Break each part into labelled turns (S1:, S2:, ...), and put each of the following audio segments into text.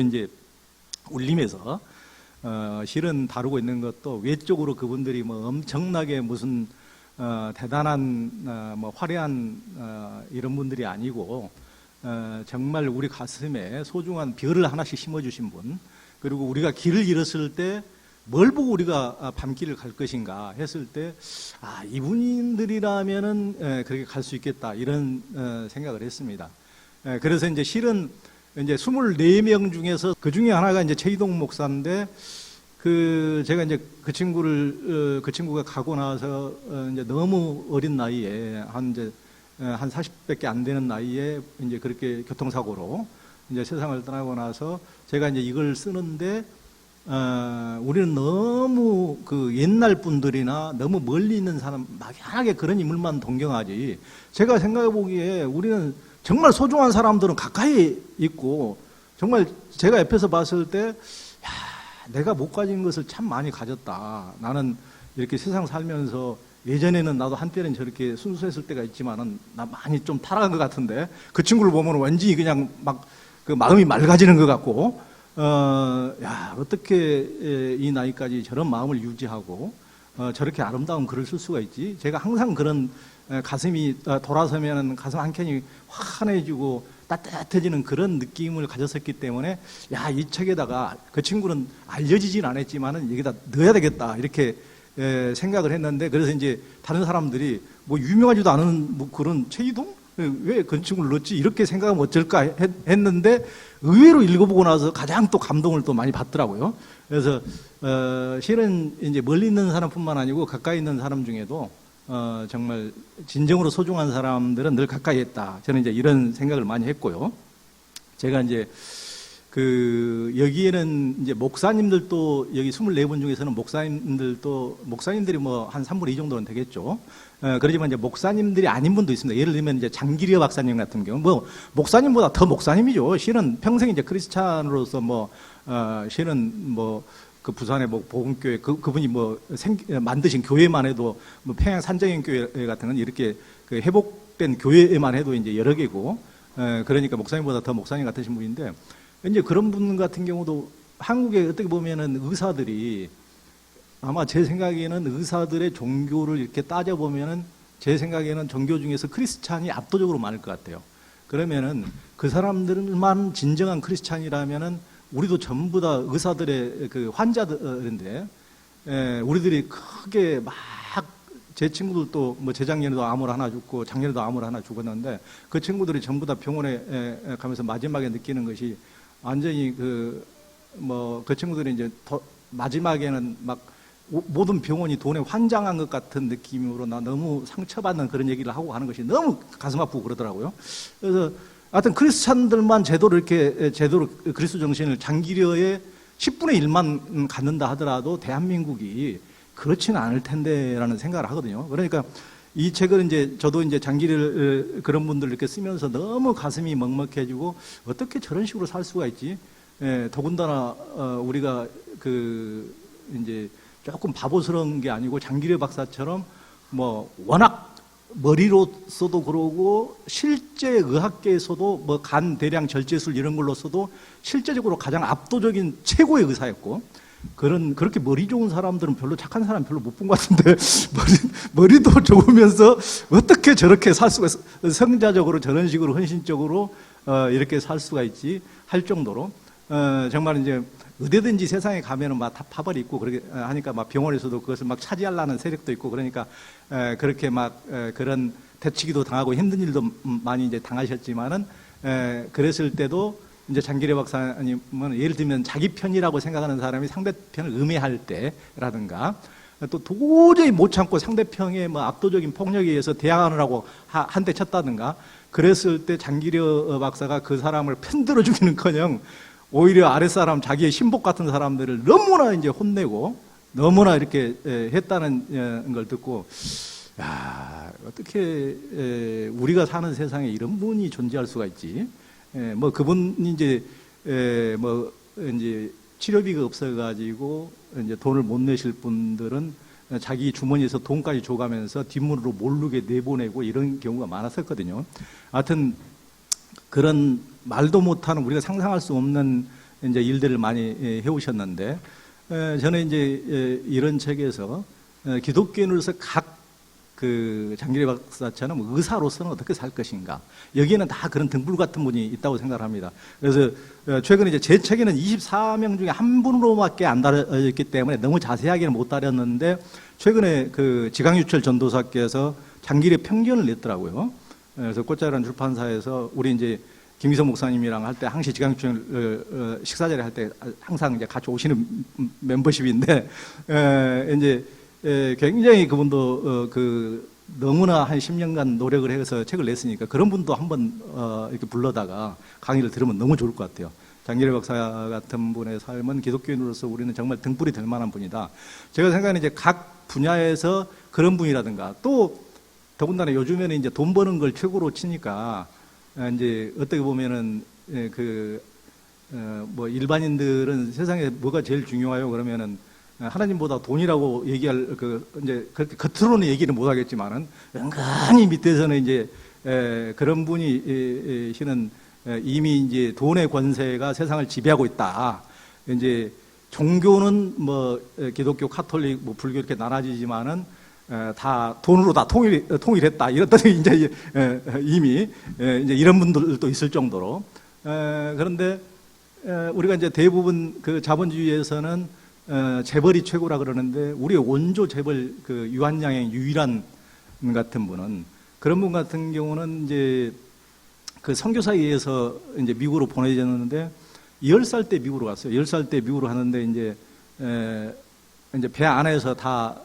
S1: 이제 울림에서 실은 다루고 있는 것도 외적으로 그분들이 뭐 엄청나게 무슨 대단한 뭐 화려한 이런 분들이 아니고 정말 우리 가슴에 소중한 별을 하나씩 심어주신 분, 그리고 우리가 길을 잃었을 때 뭘 보고 우리가 밤길을 갈 것인가 했을 때 이분들이라면은 그렇게 갈 수 있겠다 이런 생각을 했습니다. 그래서 이제 실은 이제 24명 중에서 그 중에 하나가 이제 최희동 목사인데, 제가 이제 그 친구가 가고 나서 이제 너무 어린 나이에 한 40밖에 안 되는 나이에 이제 그렇게 교통사고로 이제 세상을 떠나고 나서 제가 이제 이걸 쓰는데, 우리는 너무 그 옛날 분들이나 너무 멀리 있는 사람 막연하게 그런 인물만 동경하지, 제가 생각해 보기에 우리는 정말 소중한 사람들은 가까이 있고, 정말 제가 옆에서 봤을 때 내가 못 가진 것을 참 많이 가졌다. 나는 이렇게 세상 살면서 예전에는 나도 한때는 저렇게 순수했을 때가 있지만은 나 많이 좀 타락한 것 같은데, 그 친구를 보면 왠지 그냥 막 그 마음이 맑아지는 것 같고, 어떻게 이 나이까지 저런 마음을 유지하고 저렇게 아름다운 글을 쓸 수가 있지? 제가 항상 그런 가슴이 돌아서면 가슴 한켠이 환해지고 따뜻해지는 그런 느낌을 가졌었기 때문에, 이 책에다가 그 친구는 알려지진 않았지만은 여기다 넣어야 되겠다 이렇게 생각을 했는데, 그래서 이제 다른 사람들이 뭐 유명하지도 않은 뭐 그런 최희동? 왜 그 친구를 넣었지? 이렇게 생각하면 어쩔까 했는데, 의외로 읽어보고 나서 가장 또 감동을 또 많이 받더라고요. 그래서 실은 이제 멀리 있는 사람뿐만 아니고 가까이 있는 사람 중에도 정말 진정으로 소중한 사람들은 늘 가까이 있다. 저는 이제 이런 생각을 많이 했고요. 제가 이제 여기에는 이제 목사님들도, 여기 24분 중에서는 목사님들이 뭐 한 3분의 2 정도는 되겠죠. 그러지만 이제 목사님들이 아닌 분도 있습니다. 예를 들면 이제 장기려 박사님 같은 경우, 뭐 목사님보다 더 목사님이죠. 실은 평생 이제 크리스찬으로서 실은 그 부산의 뭐 복음교회 그분이 만드신 교회만 해도 뭐 평양 산정인 교회 같은 건 이렇게 그 회복된 교회만 해도 이제 여러 개고, 그러니까 목사님보다 더 목사님 같으신 분인데, 이제 그런 분 같은 경우도 한국에 어떻게 보면은 의사들이, 아마 제 생각에는 의사들의 종교를 이렇게 따져보면은 제 생각에는 종교 중에서 크리스찬이 압도적으로 많을 것 같아요. 그러면은 그 사람들만 진정한 크리스찬이라면은 우리도 전부 다 의사들의 그 환자들인데, 우리들이 크게 제 친구들도 뭐 재작년에도 암을 하나 죽고 작년에도 암을 하나 죽었는데, 그 친구들이 전부 다 병원에 가면서 마지막에 느끼는 것이 완전히 그 친구들이 이제 마지막에는 모든 병원이 돈에 환장한 것 같은 느낌으로 나 너무 상처받는 그런 얘기를 하고 가는 것이 너무 가슴 아프고 그러더라고요. 그래서 하여튼 크리스찬들만 제대로 그리스도 정신을 장기려의 10분의 1만 갖는다 하더라도 대한민국이 그렇지는 않을 텐데라는 생각을 하거든요. 그러니까 이 책을 이제 저도 이제 장기를 그런 분들 이렇게 쓰면서 너무 가슴이 먹먹해지고, 어떻게 저런 식으로 살 수가 있지? 더군다나 우리가 이제 조금 바보스러운 게 아니고 장기려 박사처럼 워낙 머리로서도 그러고 실제 의학계에서도 간 대량 절제술 이런 걸로서도 실제적으로 가장 압도적인 최고의 의사였고, 그렇게 머리 좋은 사람들은 별로 착한 사람 별로 못 본 것 같은데, 머리도 좋으면서 어떻게 저렇게 살 수가 있어? 성자적으로 저런 식으로 헌신적으로 이렇게 살 수가 있지 할 정도로, 정말 이제 어디든지 세상에 가면은 다 파벌이 있고 그렇게 하니까 병원에서도 그것을 차지하려는 세력도 있고, 그러니까 그렇게 그런 대치기도 당하고 힘든 일도 많이 이제 당하셨지만은, 그랬을 때도 이제 장기려 박사님은 예를 들면 자기 편이라고 생각하는 사람이 상대편을 음해할 때라든가, 또 도저히 못 참고 상대편의 압도적인 폭력에 의해서 대항하느라고 한 대 쳤다든가, 그랬을 때 장기려 박사가 그 사람을 편들어 주기는커녕 오히려 아랫사람, 자기의 신복 같은 사람들을 너무나 이제 혼내고 너무나 이렇게 했다는 걸 듣고, 어떻게 우리가 사는 세상에 이런 분이 존재할 수가 있지? 그분이 이제 치료비가 없어가지고 이제 돈을 못 내실 분들은 자기 주머니에서 돈까지 줘가면서 뒷문으로 모르게 내보내고 이런 경우가 많았었거든요. 하여튼 그런 말도 못하는, 우리가 상상할 수 없는 이제 일들을 많이 해오셨는데, 저는 이제 이런 책에서 기독교인으로서 각 그 장길의 박사처럼 의사로서는 어떻게 살 것인가, 여기에는 다 그런 등불 같은 분이 있다고 생각합니다. 그래서 최근에 이제 제 책에는 24명 중에 한 분으로밖에 안 다뤄졌기 때문에 너무 자세하게는 못 다뤘는데, 최근에 그 지강유철 전도사께서 장길의 편견을 냈더라고요. 그래서 꽃자란 출판사에서 우리 이제 김기성 목사님이랑 할 때 항시 지강유철 식사자리 할 때 항상 이제 같이 오시는 멤버십인데, 이제 굉장히 그분도 그 너무나 한 10년간 노력을 해서 책을 냈으니까 그런 분도 한번 이렇게 불러다가 강의를 들으면 너무 좋을 것 같아요. 장길의 박사 같은 분의 삶은 기독교인으로서 우리는 정말 등불이 될 만한 분이다. 제가 생각하는 이제 각 분야에서 그런 분이라든가, 또 더군다나 요즘에는 이제 돈 버는 걸 최고로 치니까 이제 어떻게 보면은 뭐 일반인들은 세상에 뭐가 제일 중요해요 그러면은 하나님보다 돈이라고 얘기할 이제 그렇게 겉으로는 얘기를 못 하겠지만은 은근히 밑에서는 이제 그런 분이 시는 이미 이제 돈의 권세가 세상을 지배하고 있다. 이제 종교는 뭐 기독교, 카톨릭, 뭐 불교 이렇게 나눠지지만은 다 돈으로 다 통일했다. 이랬더니 이제 이미 이제 이런 분들도 있을 정도로. 그런데 우리가 이제 대부분 그 자본주의에서는 재벌이 최고라 그러는데, 우리 원조 재벌 그 유한양의 유일한 같은 분은, 그런 분 같은 경우는 이제 그 선교사에 의해서 이제 미국으로 보내졌는데 10살 때 미국으로 갔어요. 10살 때 미국으로 가는데 이제 배 안에서 다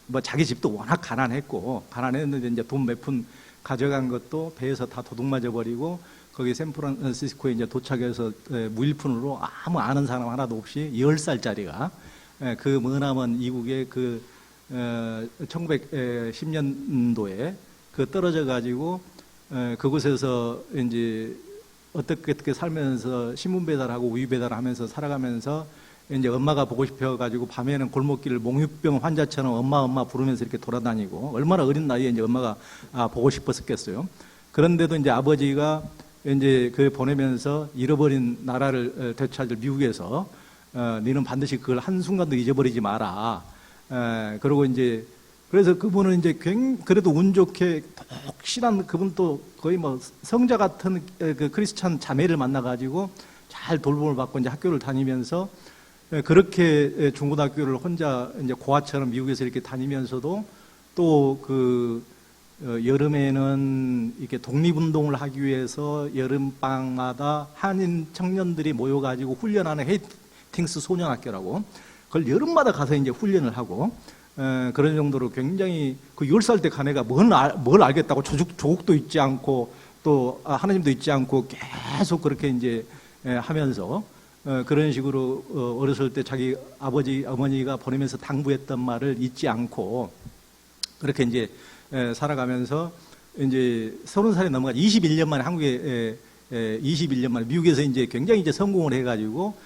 S1: 뭐 자기 집도 워낙 가난했는데 이제 돈 몇 푼 가져간 것도 배에서 다 도둑 맞아 버리고, 거기 샌프란시스코에 이제 도착해서 무일푼으로 아무 아는 사람 하나도 없이 10살짜리가 그 머나먼 이국의 그 1910년도에 그 떨어져 가지고 그곳에서 이제 어떻게 살면서 신문 배달하고 우유 배달하면서 살아가면서, 이제 엄마가 보고 싶어 가지고 밤에는 골목길을 몽유병 환자처럼 엄마 부르면서 이렇게 돌아다니고, 얼마나 어린 나이에 이제 엄마가 보고 싶었겠어요. 그런데도 이제 아버지가 이제 그 보내면서 잃어버린 나라를 되찾을 미국에서 너는 반드시 그걸 한순간도 잊어버리지 마라. 그리고 이제 그래서 그분은 이제 그래도 운 좋게 독실한, 그분도 거의 뭐 성자 같은 그 크리스찬 자매를 만나가지고 잘 돌봄을 받고 이제 학교를 다니면서, 그렇게 중고등학교를 혼자 이제 고아처럼 미국에서 이렇게 다니면서도 또 그 여름에는 이렇게 독립운동을 하기 위해서 여름방마다 한인 청년들이 모여가지고 훈련하는 헤이팅스 소년학교라고, 그걸 여름마다 가서 이제 훈련을 하고, 그런 정도로 굉장히 그 10살 때 간 애가 뭘 알겠다고 조국도 있지 않고 또 하나님도 있지 않고 계속 그렇게 이제 하면서 그런 식으로 어렸을 때 자기 아버지, 어머니가 보내면서 당부했던 말을 잊지 않고 그렇게 이제 살아가면서 이제 30살이 넘어가 21년 만에 한국에 21년 만에 미국에서 이제 굉장히 이제 성공을 해가지고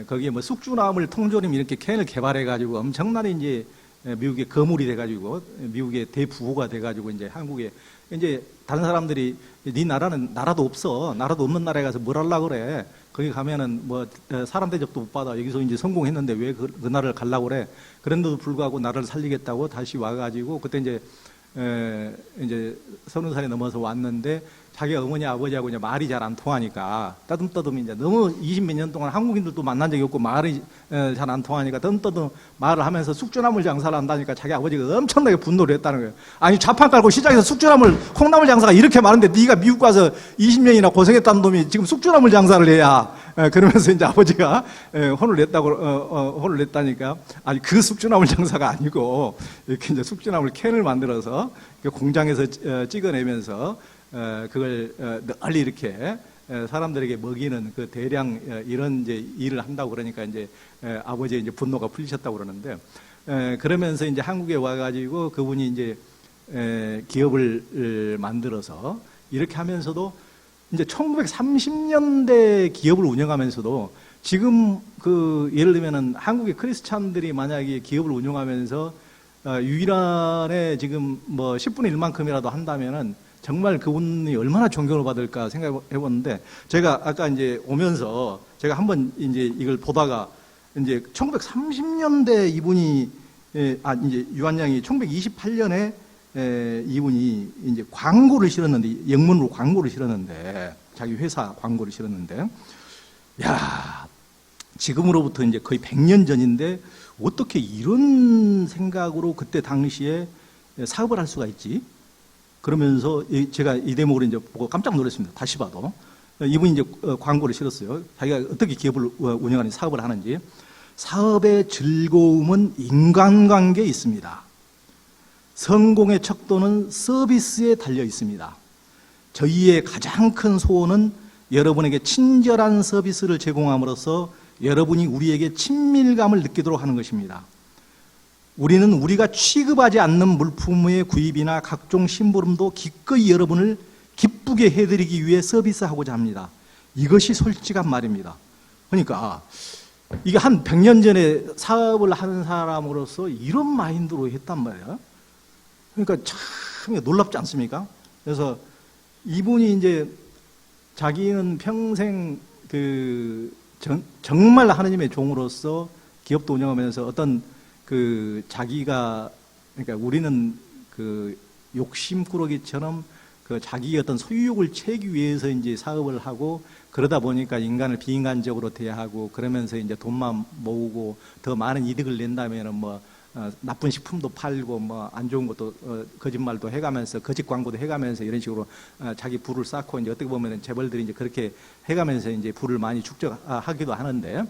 S1: 거기에 뭐 쑥주나물 통조림 이렇게 캔을 개발해가지고 엄청나게 이제 미국의 거물이 돼가지고 미국의 대부호가 돼가지고 이제 한국에 이제 다른 사람들이 네 나라는 나라도 없어, 나라도 없는 나라에 가서 뭘 하려고 그래, 거기 가면은 뭐 사람 대접도 못 받아, 여기서 이제 성공했는데 왜 그 나라를 가려고 그래. 그런데도 불구하고 나라를 살리겠다고 다시 와가지고 그때 이제 30살이 넘어서 왔는데 자기 어머니 아버지하고 이제 말이 잘 안 통하니까 떠듬떠듬 이제 너무 20몇 년 동안 한국인들도 만난 적이 없고 말이 잘 안 통하니까 떠듬떠듬 말을 하면서 숙주나물 장사를 한다니까 자기 아버지가 엄청나게 분노를 했다는 거예요. 아니 좌판 깔고 시장에서 숙주나물 콩나물 장사가 이렇게 많은데 네가 미국 가서 20년이나 고생했다는 놈이 지금 숙주나물 장사를 해야, 그러면서 이제 아버지가 혼을 냈다니까, 아니 그 숙주나물 장사가 아니고 이렇게 이제 숙주나물 캔을 만들어서 공장에서 찍어내면서 그걸 널리 이렇게 사람들에게 먹이는 그 대량 이런 이제 일을 한다고 그러니까 이제 아버지의 이제 분노가 풀리셨다고 그러는데, 그러면서 이제 한국에 와가지고 그분이 이제 기업을 만들어서 이렇게 하면서도 이제 1930년대 기업을 운영하면서도 지금 그 예를 들면은 한국의 크리스찬들이 만약에 기업을 운영하면서 유일한에 지금 뭐 10분의 1만큼이라도 한다면은 정말 그분이 얼마나 존경을 받을까 생각해 봤는데, 제가 아까 이제 오면서 제가 한번 이제 이걸 보다가 이제 1930년대 이분이 이제 유한양이 1928년에 이분이 이제 광고를 실었는데, 영문으로 광고를 실었는데, 자기 회사 광고를 실었는데, 야, 지금으로부터 이제 거의 100년 전인데 어떻게 이런 생각으로 그때 당시에 사업을 할 수가 있지? 그러면서 제가 이 대목을 이제 보고 깜짝 놀랐습니다. 다시 봐도. 이분이 이제 광고를 실었어요. 자기가 어떻게 기업을 운영하는 사업을 하는지. 사업의 즐거움은 인간관계에 있습니다. 성공의 척도는 서비스에 달려 있습니다. 저희의 가장 큰 소원은 여러분에게 친절한 서비스를 제공함으로써 여러분이 우리에게 친밀감을 느끼도록 하는 것입니다. 우리는 우리가 취급하지 않는 물품의 구입이나 각종 심부름도 기꺼이 여러분을 기쁘게 해드리기 위해 서비스하고자 합니다. 이것이 솔직한 말입니다. 그러니까 이게 한 100년 전에 사업을 하는 사람으로서 이런 마인드로 했단 말이에요. 그러니까 참 놀랍지 않습니까? 그래서 이분이 이제 자기는 평생 정말 하느님의 종으로서 기업도 운영하면서 어떤 자기가, 그러니까 우리는 욕심꾸러기처럼 자기의 어떤 소유욕을 채우기 위해서 이제 사업을 하고, 그러다 보니까 인간을 비인간적으로 대하고, 그러면서 이제 돈만 모으고 더 많은 이득을 낸다면은 나쁜 식품도 팔고 안 좋은 것도 거짓말도 해가면서, 거짓 광고도 해가면서 이런 식으로 자기 부를 쌓고, 이제 어떻게 보면은 재벌들이 이제 그렇게 해가면서 이제 부를 많이 축적하기도 하는데,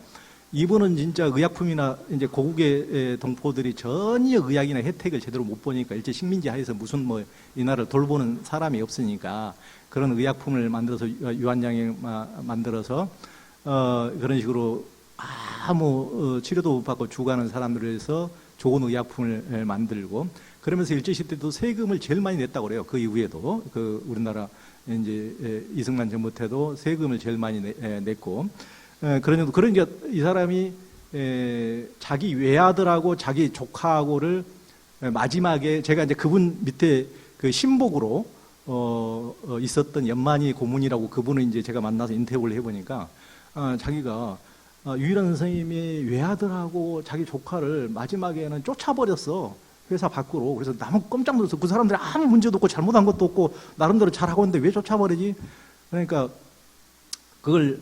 S1: 이분은 진짜 의약품이나 이제 고국의 동포들이 전혀 의학이나 혜택을 제대로 못 보니까 일제 식민지 하에서 무슨 이 나라를 돌보는 사람이 없으니까 그런 의약품을 만들어서, 유한양이 만들어서 그런 식으로 아무 치료도 못 받고 죽어가는 사람들을 위해서 좋은 의약품을 만들고, 그러면서 일제시대 때도 세금을 제일 많이 냈다고 그래요. 그 이후에도 우리나라 이제 이승만 정부 때도 세금을 제일 많이 냈고, 그러니까 이 사람이 자기 외아들하고 자기 조카하고를 마지막에, 제가 이제 그분 밑에 신복으로 있었던 연만희 고문이라고, 그분을 이제 제가 만나서 인터뷰를 해보니까 자기가 유일한 선생님이 외아들하고 자기 조카를 마지막에는 쫓아버렸어, 회사 밖으로. 그래서 너무 깜짝 놀랐어. 그 사람들이 아무 문제도 없고 잘못한 것도 없고 나름대로 잘하고 있는데 왜 쫓아버리지? 그러니까 그걸,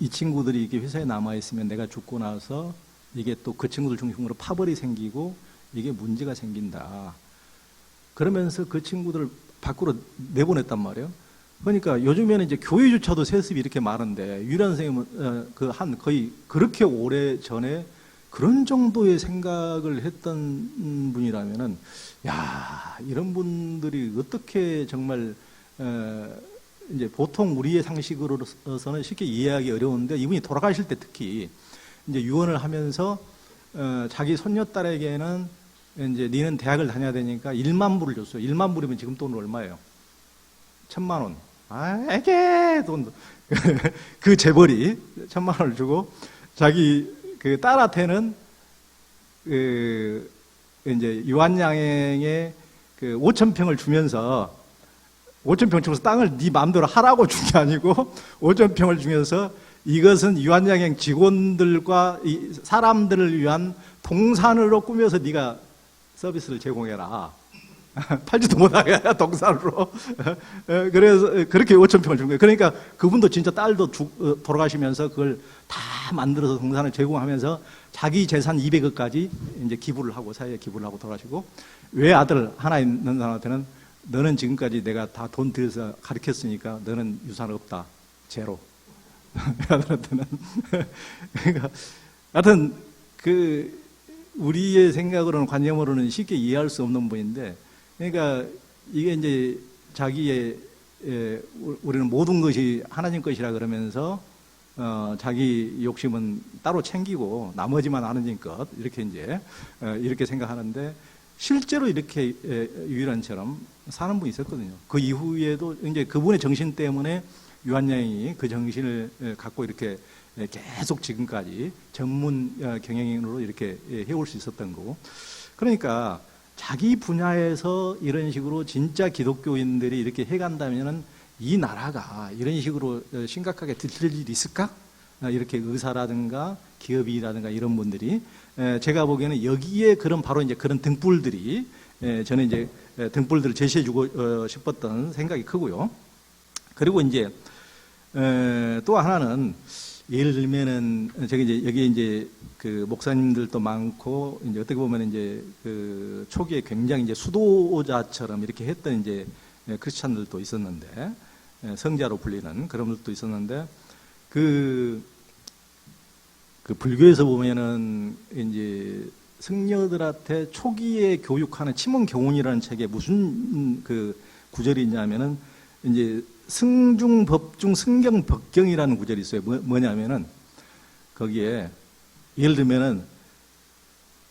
S1: 이 친구들이 이게 회사에 남아있으면 내가 죽고 나서 이게 또 그 친구들 중심으로 파벌이 생기고 이게 문제가 생긴다. 그러면서 그 친구들을 밖으로 내보냈단 말이에요. 그러니까 요즘에는 이제 교회조차도 세습이 이렇게 많은데, 유일한 선생님은 거의 그렇게 오래 전에 그런 정도의 생각을 했던 분이라면은, 야, 이런 분들이 어떻게 정말 이제 보통 우리의 상식으로서는 쉽게 이해하기 어려운데, 이분이 돌아가실 때 특히 이제 유언을 하면서 자기 손녀딸에게는 이제 니는 대학을 다녀야 되니까 1만 불을 줬어요. 1만 불이면 지금 돈으로 얼마예요? 1,000만 원. 에게 돈. 그 재벌이 1,000만 원을 주고, 자기 딸한테는 이제 유한양행의 5,000평을 주면서, 5,000평 주면서 땅을 네 마음대로 하라고 준 게 아니고 5,000평을 주면서 이것은 유한양행 직원들과 사람들을 위한 동산으로 꾸며서 네가 서비스를 제공해라. 팔지도 못하게 동산으로. 그래서 그렇게 5,000평을 준 거예요. 그러니까 그분도 진짜 딸도 돌아가시면서 그걸 다 만들어서 동산을 제공하면서 자기 재산 200억까지 이제 기부를 하고, 사회에 기부를 하고 돌아가시고, 외아들 하나 있는 사람한테는 너는 지금까지 내가 다 돈 들여서 가르쳤으니까 너는 유산 없다. 제로. 외아들한테는. 그러니까 하여튼 우리의 생각으로는, 관념으로는 쉽게 이해할 수 없는 분인데, 그러니까 이게 이제 자기의 우리는 모든 것이 하나님 것이라 그러면서 자기 욕심은 따로 챙기고 나머지만 하나님 것, 이렇게 이제 이렇게 생각하는데, 실제로 이렇게 유일한처럼 사는 분이 있었거든요. 그 이후에도 이제 그분의 정신 때문에 유한양이 그 정신을 갖고 이렇게 계속 지금까지 전문 경영인으로 이렇게 해올 수 있었던 거고. 그러니까 자기 분야에서 이런 식으로 진짜 기독교인들이 이렇게 해간다면은 이 나라가 이런 식으로 심각하게 뒤틀릴 일이 있을까? 이렇게 의사라든가 기업이라든가 이런 분들이 제가 보기에는 여기에 그런 바로 이제 그런 등불들이 저는 이제 등불들을 제시해주고 싶었던 생각이 크고요. 그리고 이제 또 하나는 예를 들면은 제가 이제 여기 이제 그 목사님들도 많고 이제 어떻게 보면 이제 그 초기에 굉장히 이제 수도자처럼 이렇게 했던 이제 크리스찬들도 있었는데 성자로 불리는 그런 분들도 있었는데 그 불교에서 보면은 이제 승려들한테 초기에 교육하는 침문 교훈이라는 책에 무슨 그 구절이 있냐면은 이제 승중 법중 승경 법경이라는 구절이 있어요. 뭐냐면은 거기에 예를 들면은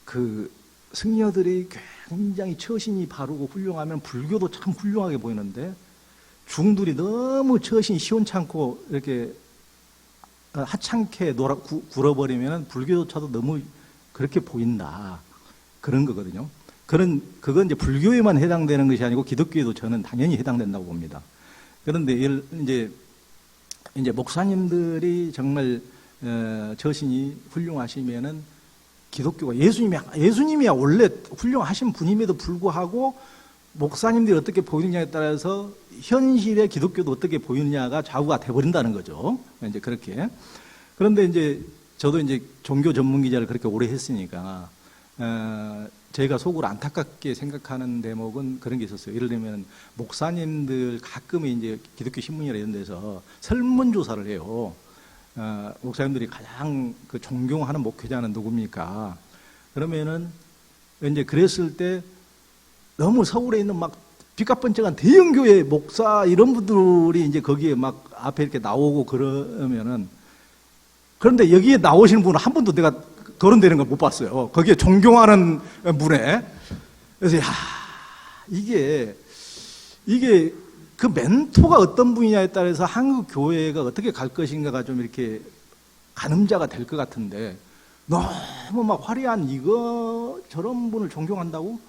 S1: 그 승려들이 굉장히 처신이 바르고 훌륭하면 불교도 참 훌륭하게 보이는데 중들이 너무 처신이 시원찮고 이렇게 하찮게 굴어버리면 불교조차도 너무 그렇게 보인다. 그런 거거든요. 그건 이제 불교에만 해당되는 것이 아니고 기독교에도 저는 당연히 해당된다고 봅니다. 그런데 이제 목사님들이 정말 처신이 훌륭하시면은 기독교가 예수님이야 원래 훌륭하신 분임에도 불구하고 목사님들이 어떻게 보이느냐에 따라서 현실의 기독교도 어떻게 보이느냐가 좌우가 돼버린다는 거죠. 이제 그렇게. 그런데 이제 저도 이제 종교 전문 기자를 그렇게 오래 했으니까 제가 속으로 안타깝게 생각하는 대목은 그런 게 있었어요. 예를 들면 목사님들 가끔 이제 기독교 신문이나 이런 데서 설문조사를 해요. 목사님들이 가장 그 존경하는 목회자는 누굽니까? 그러면은 이제 그랬을 때 너무 서울에 있는 막 빚가번쩍한 대형교회 목사 이런 분들이 이제 거기에 막 앞에 이렇게 나오고 그러면은 그런데 여기에 나오시는 분은 한 번도 내가 거론되는 걸 못 봤어요. 거기에 존경하는 분에. 그래서 이게 그 멘토가 어떤 분이냐에 따라서 한국 교회가 어떻게 갈 것인가가 좀 이렇게 가늠자가 될 것 같은데 너무 막 화려한 저런 분을 존경한다고?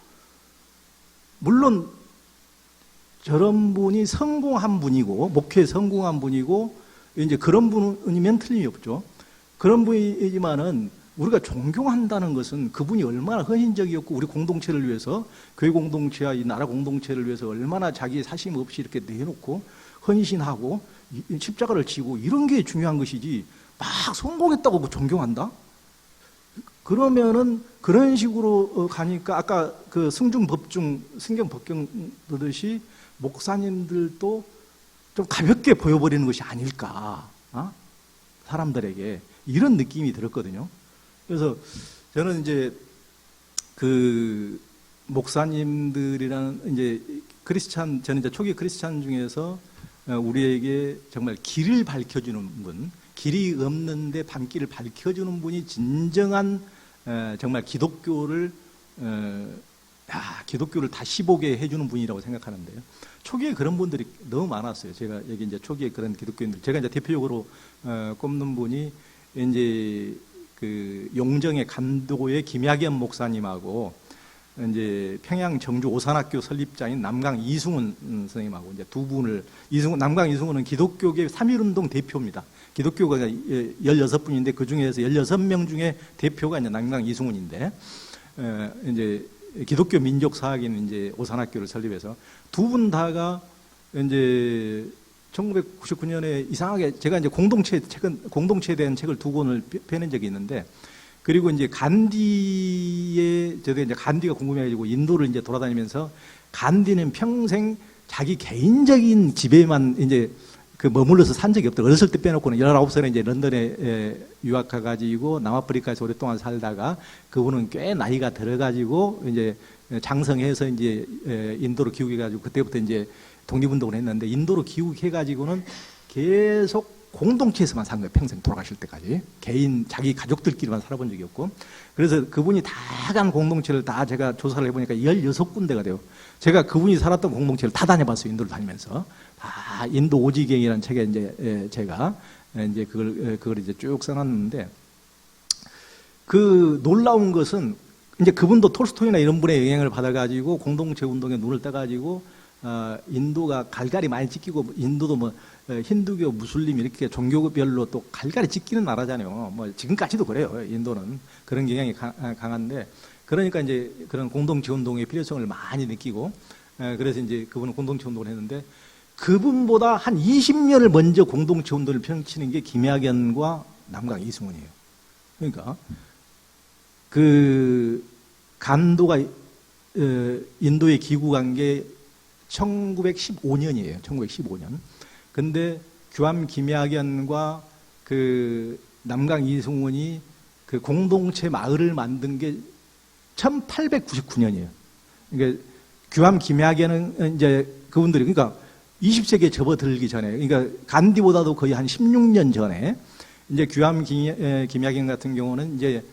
S1: 물론 저런 분이 성공한 분이고 목회에 성공한 분이고 이제 그런 분이면 틀림이 없죠. 그런 분이지만은 우리가 존경한다는 것은 그분이 얼마나 헌신적이었고 우리 공동체를 위해서 교회 공동체와 이 나라 공동체를 위해서 얼마나 자기 사심 없이 이렇게 내놓고 헌신하고 십자가를 지고 이런 게 중요한 것이지 막 성공했다고 존경한다? 그러면은 그런 식으로 가니까 아까 그 승중 법중 승경 법경 보듯이 목사님들도 좀 가볍게 보여버리는 것이 아닐까 사람들에게 이런 느낌이 들었거든요. 그래서 저는 이제 그 목사님들이라는 이제 저는 이제 초기 크리스찬 중에서 우리에게 정말 길을 밝혀주는 분, 길이 없는데 밤길을 밝혀주는 분이 진정한 정말 기독교를 다시 보게 해주는 분이라고 생각하는데요. 초기에 그런 분들이 너무 많았어요. 제가 여기 이제 초기에 그런 기독교인들, 제가 이제 대표적으로 꼽는 분이 이제 그 용정의 감도의 김야견 목사님하고 이제 평양 정주 오산학교 설립자인 남강 이승훈 선생님하고 이제 두 분을 남강 이승훈은 기독교계 3.1운동 대표입니다. 기독교가 16분인데 그 중에서 16명 중에 대표가 이제 남강 이승훈인데 이제 기독교 민족사학인 이제 오산학교를 설립해서 두 분 다가 이제 1999년에 이상하게 제가 이제 공동체에 대한 책을 두 권을 펴낸 적이 있는데 그리고 이제 저도 이제 간디가 궁금해가지고 인도를 이제 돌아다니면서 간디는 평생 자기 개인적인 집에만 이제 그 머물러서 산 적이 없더라고요. 어렸을 때 빼놓고는 19살에 이제 런던에 유학가가지고 남아프리카에서 오랫동안 살다가 그분은 꽤 나이가 들어가지고 이제 장성해서 이제 인도로 귀국해가지고 그때부터 이제 독립운동을 했는데 인도로 귀국해가지고는 계속 공동체에서만 산 거예요. 평생 돌아가실 때까지. 자기 가족들끼리만 살아본 적이 없고. 그래서 그분이 다 간 공동체를 다 제가 조사를 해보니까 16군데가 돼요. 제가 그분이 살았던 공동체를 다 다녀봤어요. 인도를 다니면서. 다 인도 오지경이라는 책에 이제 제가 이제 그걸 이제 쭉 써놨는데 그 놀라운 것은 이제 그분도 톨스토이나 이런 분의 영향을 받아가지고 공동체 운동에 눈을 떠가지고 인도가 갈갈이 많이 찢기고 인도도 뭐 힌두교, 무슬림 이렇게 종교별로 또 갈갈이 찢기는 나라잖아요. 뭐 지금까지도 그래요. 인도는 그런 경향이 강한데 그러니까 이제 그런 공동체 운동의 필요성을 많이 느끼고 그래서 이제 그분은 공동체 운동을 했는데 그분보다 한 20년을 먼저 공동체 운동을 펼치는 게 김학연과 남강 이승훈이에요. 그러니까 그 간도가 인도에 귀국한 게 1915년이에요. 1915년. 근데 규암 김학연과 그 남강 이승훈이 그 공동체 마을을 만든 게 1899년이에요. 그러니까 규암 김학연은 이제 그분들이 그러니까 20세기에 접어들기 전에 그러니까 간디보다도 거의 한 16년 전에 이제 규암 김학연 같은 경우는 이제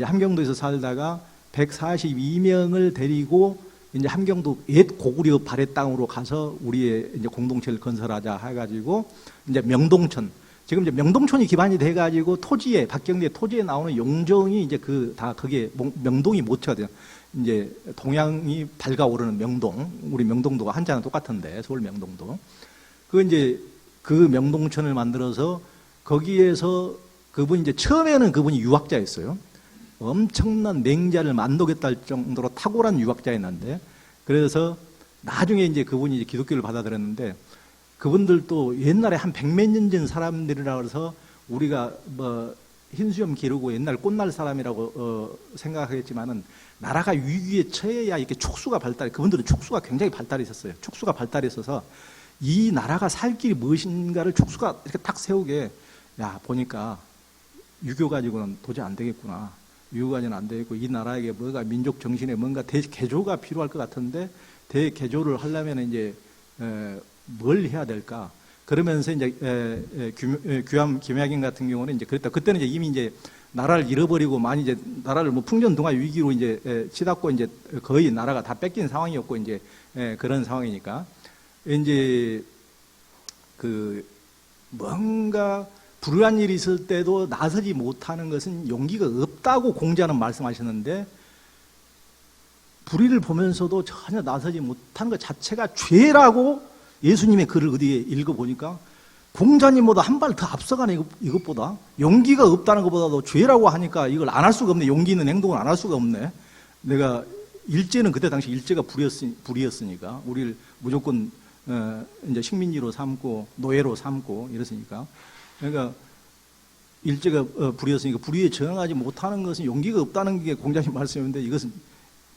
S1: 함경도에서 살다가 142명을 데리고 이제 함경도 옛 고구려 발해 땅으로 가서 우리의 이제 공동체를 건설하자 해가지고 이제 명동촌 지금 이제 명동촌이 기반이 돼가지고 토지에 박경대 토지에 나오는 용정이 이제 그 다 그게 명동이 모처가 돼요. 이제 동양이 밝아오르는 명동 우리 명동도가 한자는 똑같은데 서울 명동도 그 이제 그 명동촌을 만들어서 거기에서 그분이 이제 처음에는 그분이 유학자였어요. 엄청난 맹자를 만나겠다 할 정도로 탁월한 유학자였는데 그래서 나중에 이제 그분이 이제 기독교를 받아들였는데 그분들도 옛날에 한 100몇 년 전 사람들이라 그래서 우리가 뭐 흰수염 기르고 옛날 꽃날 사람이라고 생각하겠지만은 나라가 위기에 처해야 이렇게 촉수가 그분들은 촉수가 굉장히 발달해 있었어요. 촉수가 발달해 있어서 이 나라가 살 길이 무엇인가를 촉수가 이렇게 딱 세우게 야 보니까 유교 가지고는 도저히 안 되겠구나. 유교가지는 안 되겠고 이 나라에게 뭐가 민족 정신에 뭔가 대개조가 필요할 것 같은데 대개조를 하려면 이제 뭘 해야 될까? 그러면서 이제 규암 김학연 같은 경우는 이제 그랬다. 그때는 이제 이미 이제 나라를 잃어버리고 많이 이제 나라를 뭐 풍전등화 위기로 이제 치닫고 이제 거의 나라가 다 뺏긴 상황이었고 이제 그런 상황이니까 이제 그 뭔가 불우한 일이 있을 때도 나서지 못하는 것은 용기가 없다고 공자는 말씀하셨는데 불의를 보면서도 전혀 나서지 못하는 것 자체가 죄라고 예수님의 글을 어디에 읽어보니까 공자님보다 한 발 더 앞서가네 이것보다 용기가 없다는 것보다도 죄라고 하니까 이걸 안 할 수가 없네. 용기 있는 행동을 안 할 수가 없네. 내가 일제는 그때 당시 일제가 불이었으니까 우리를 무조건 이제 식민지로 삼고 노예로 삼고 이랬으니까 그러니까 일제가 불이었으니까 불의에 저항하지 못하는 것은 용기가 없다는 게 공자님 말씀인데 이것은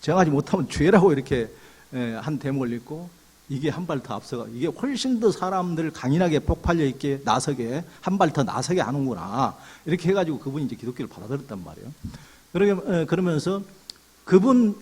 S1: 저항하지 못하면 죄라고 이렇게 한 대목을 읽고 이게 한 발 더 앞서가 이게 훨씬 더 사람들을 강인하게 폭발력 있게 나서게 한 발 더 나서게 하는구나 이렇게 해가지고 그분이 이제 기독교를 받아들였단 말이에요. 그러면서 그분이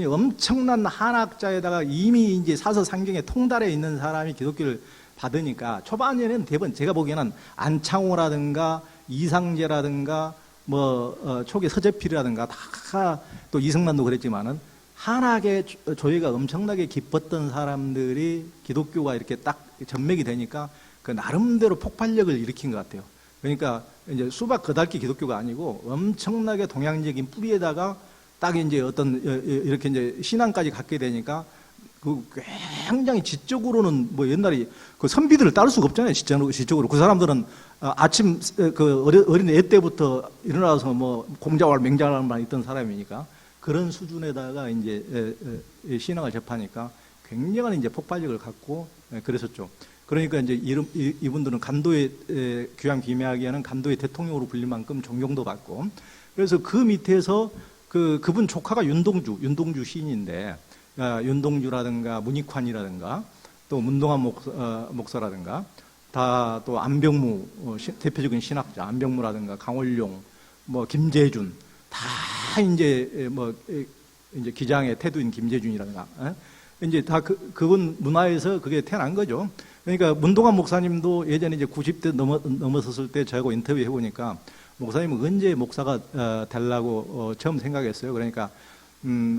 S1: 엄청난 한학자에다가 이미 이제 사서상경에 통달해 있는 사람이 기독교를 받으니까 초반에는 대부분 제가 보기에는 안창호라든가 이상재라든가 뭐 초기 서재필이라든가 다 또 이승만도 그랬지만은 한학의 조예가 엄청나게 깊었던 사람들이 기독교가 이렇게 딱 전맥이 되니까 그 나름대로 폭발력을 일으킨 것 같아요. 그러니까 이제 수박 거달기 기독교가 아니고 엄청나게 동양적인 뿌리에다가 딱 이제 어떤 이렇게 이제 신앙까지 갖게 되니까 그 굉장히 지적으로는 뭐 옛날에 그 선비들을 따를 수가 없잖아요. 지적으로 그 사람들은 아침 그 어린 애 때부터 일어나서 뭐 공자왈 맹자왈만 있던 사람이니까 그런 수준에다가 이제 신앙을 접하니까 굉장한 이제 폭발력을 갖고 그랬었죠. 그러니까 이제 이분들은 간도의 규암 김학연은 간도의 대통령으로 불릴 만큼 존경도 받고 그래서 그 밑에서 그분 조카가 윤동주 시인인데 윤동주라든가 문익환이라든가 또 문동환 목사라든가 다 또 안병무 대표적인 신학자 안병무라든가 강원룡 뭐 김재준 다 이제 뭐 이제 기장의 태두인 김재준이라든가 이제 다 그분 문화에서 그게 태어난 거죠. 그러니까 문동환 목사님도 예전에 이제 90대 넘어섰을 때 저하고 인터뷰해 보니까 목사님은 언제 목사가 되려고 처음 생각했어요. 그러니까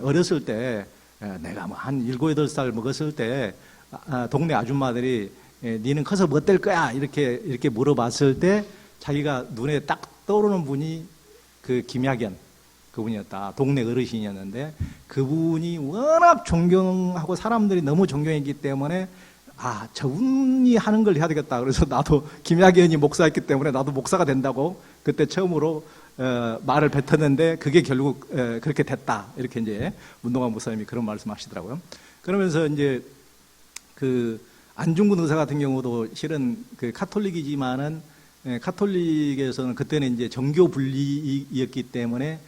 S1: 어렸을 때 내가 뭐 한 7, 8살 먹었을 때 동네 아줌마들이 니는 커서 뭐 될 거야 이렇게 물어봤을 때 자기가 눈에 딱 떠오르는 분이 그 김학연 그분이었다. 동네 어르신이었는데 그분이 워낙 존경하고 사람들이 너무 존경했기 때문에 아, 저분이 하는 걸 해야 되겠다. 그래서 나도 김학의원이 목사였기 때문에 나도 목사가 된다고 그때 처음으로 말을 뱉었는데 그게 결국 그렇게 됐다. 이렇게 이제 문동환 목사님이 그런 말씀하시더라고요. 그러면서 이제 그 안중근 의사 같은 경우도 실은 그 카톨릭이지만은 카톨릭에서는 그때는 이제 정교 분리였기 때문에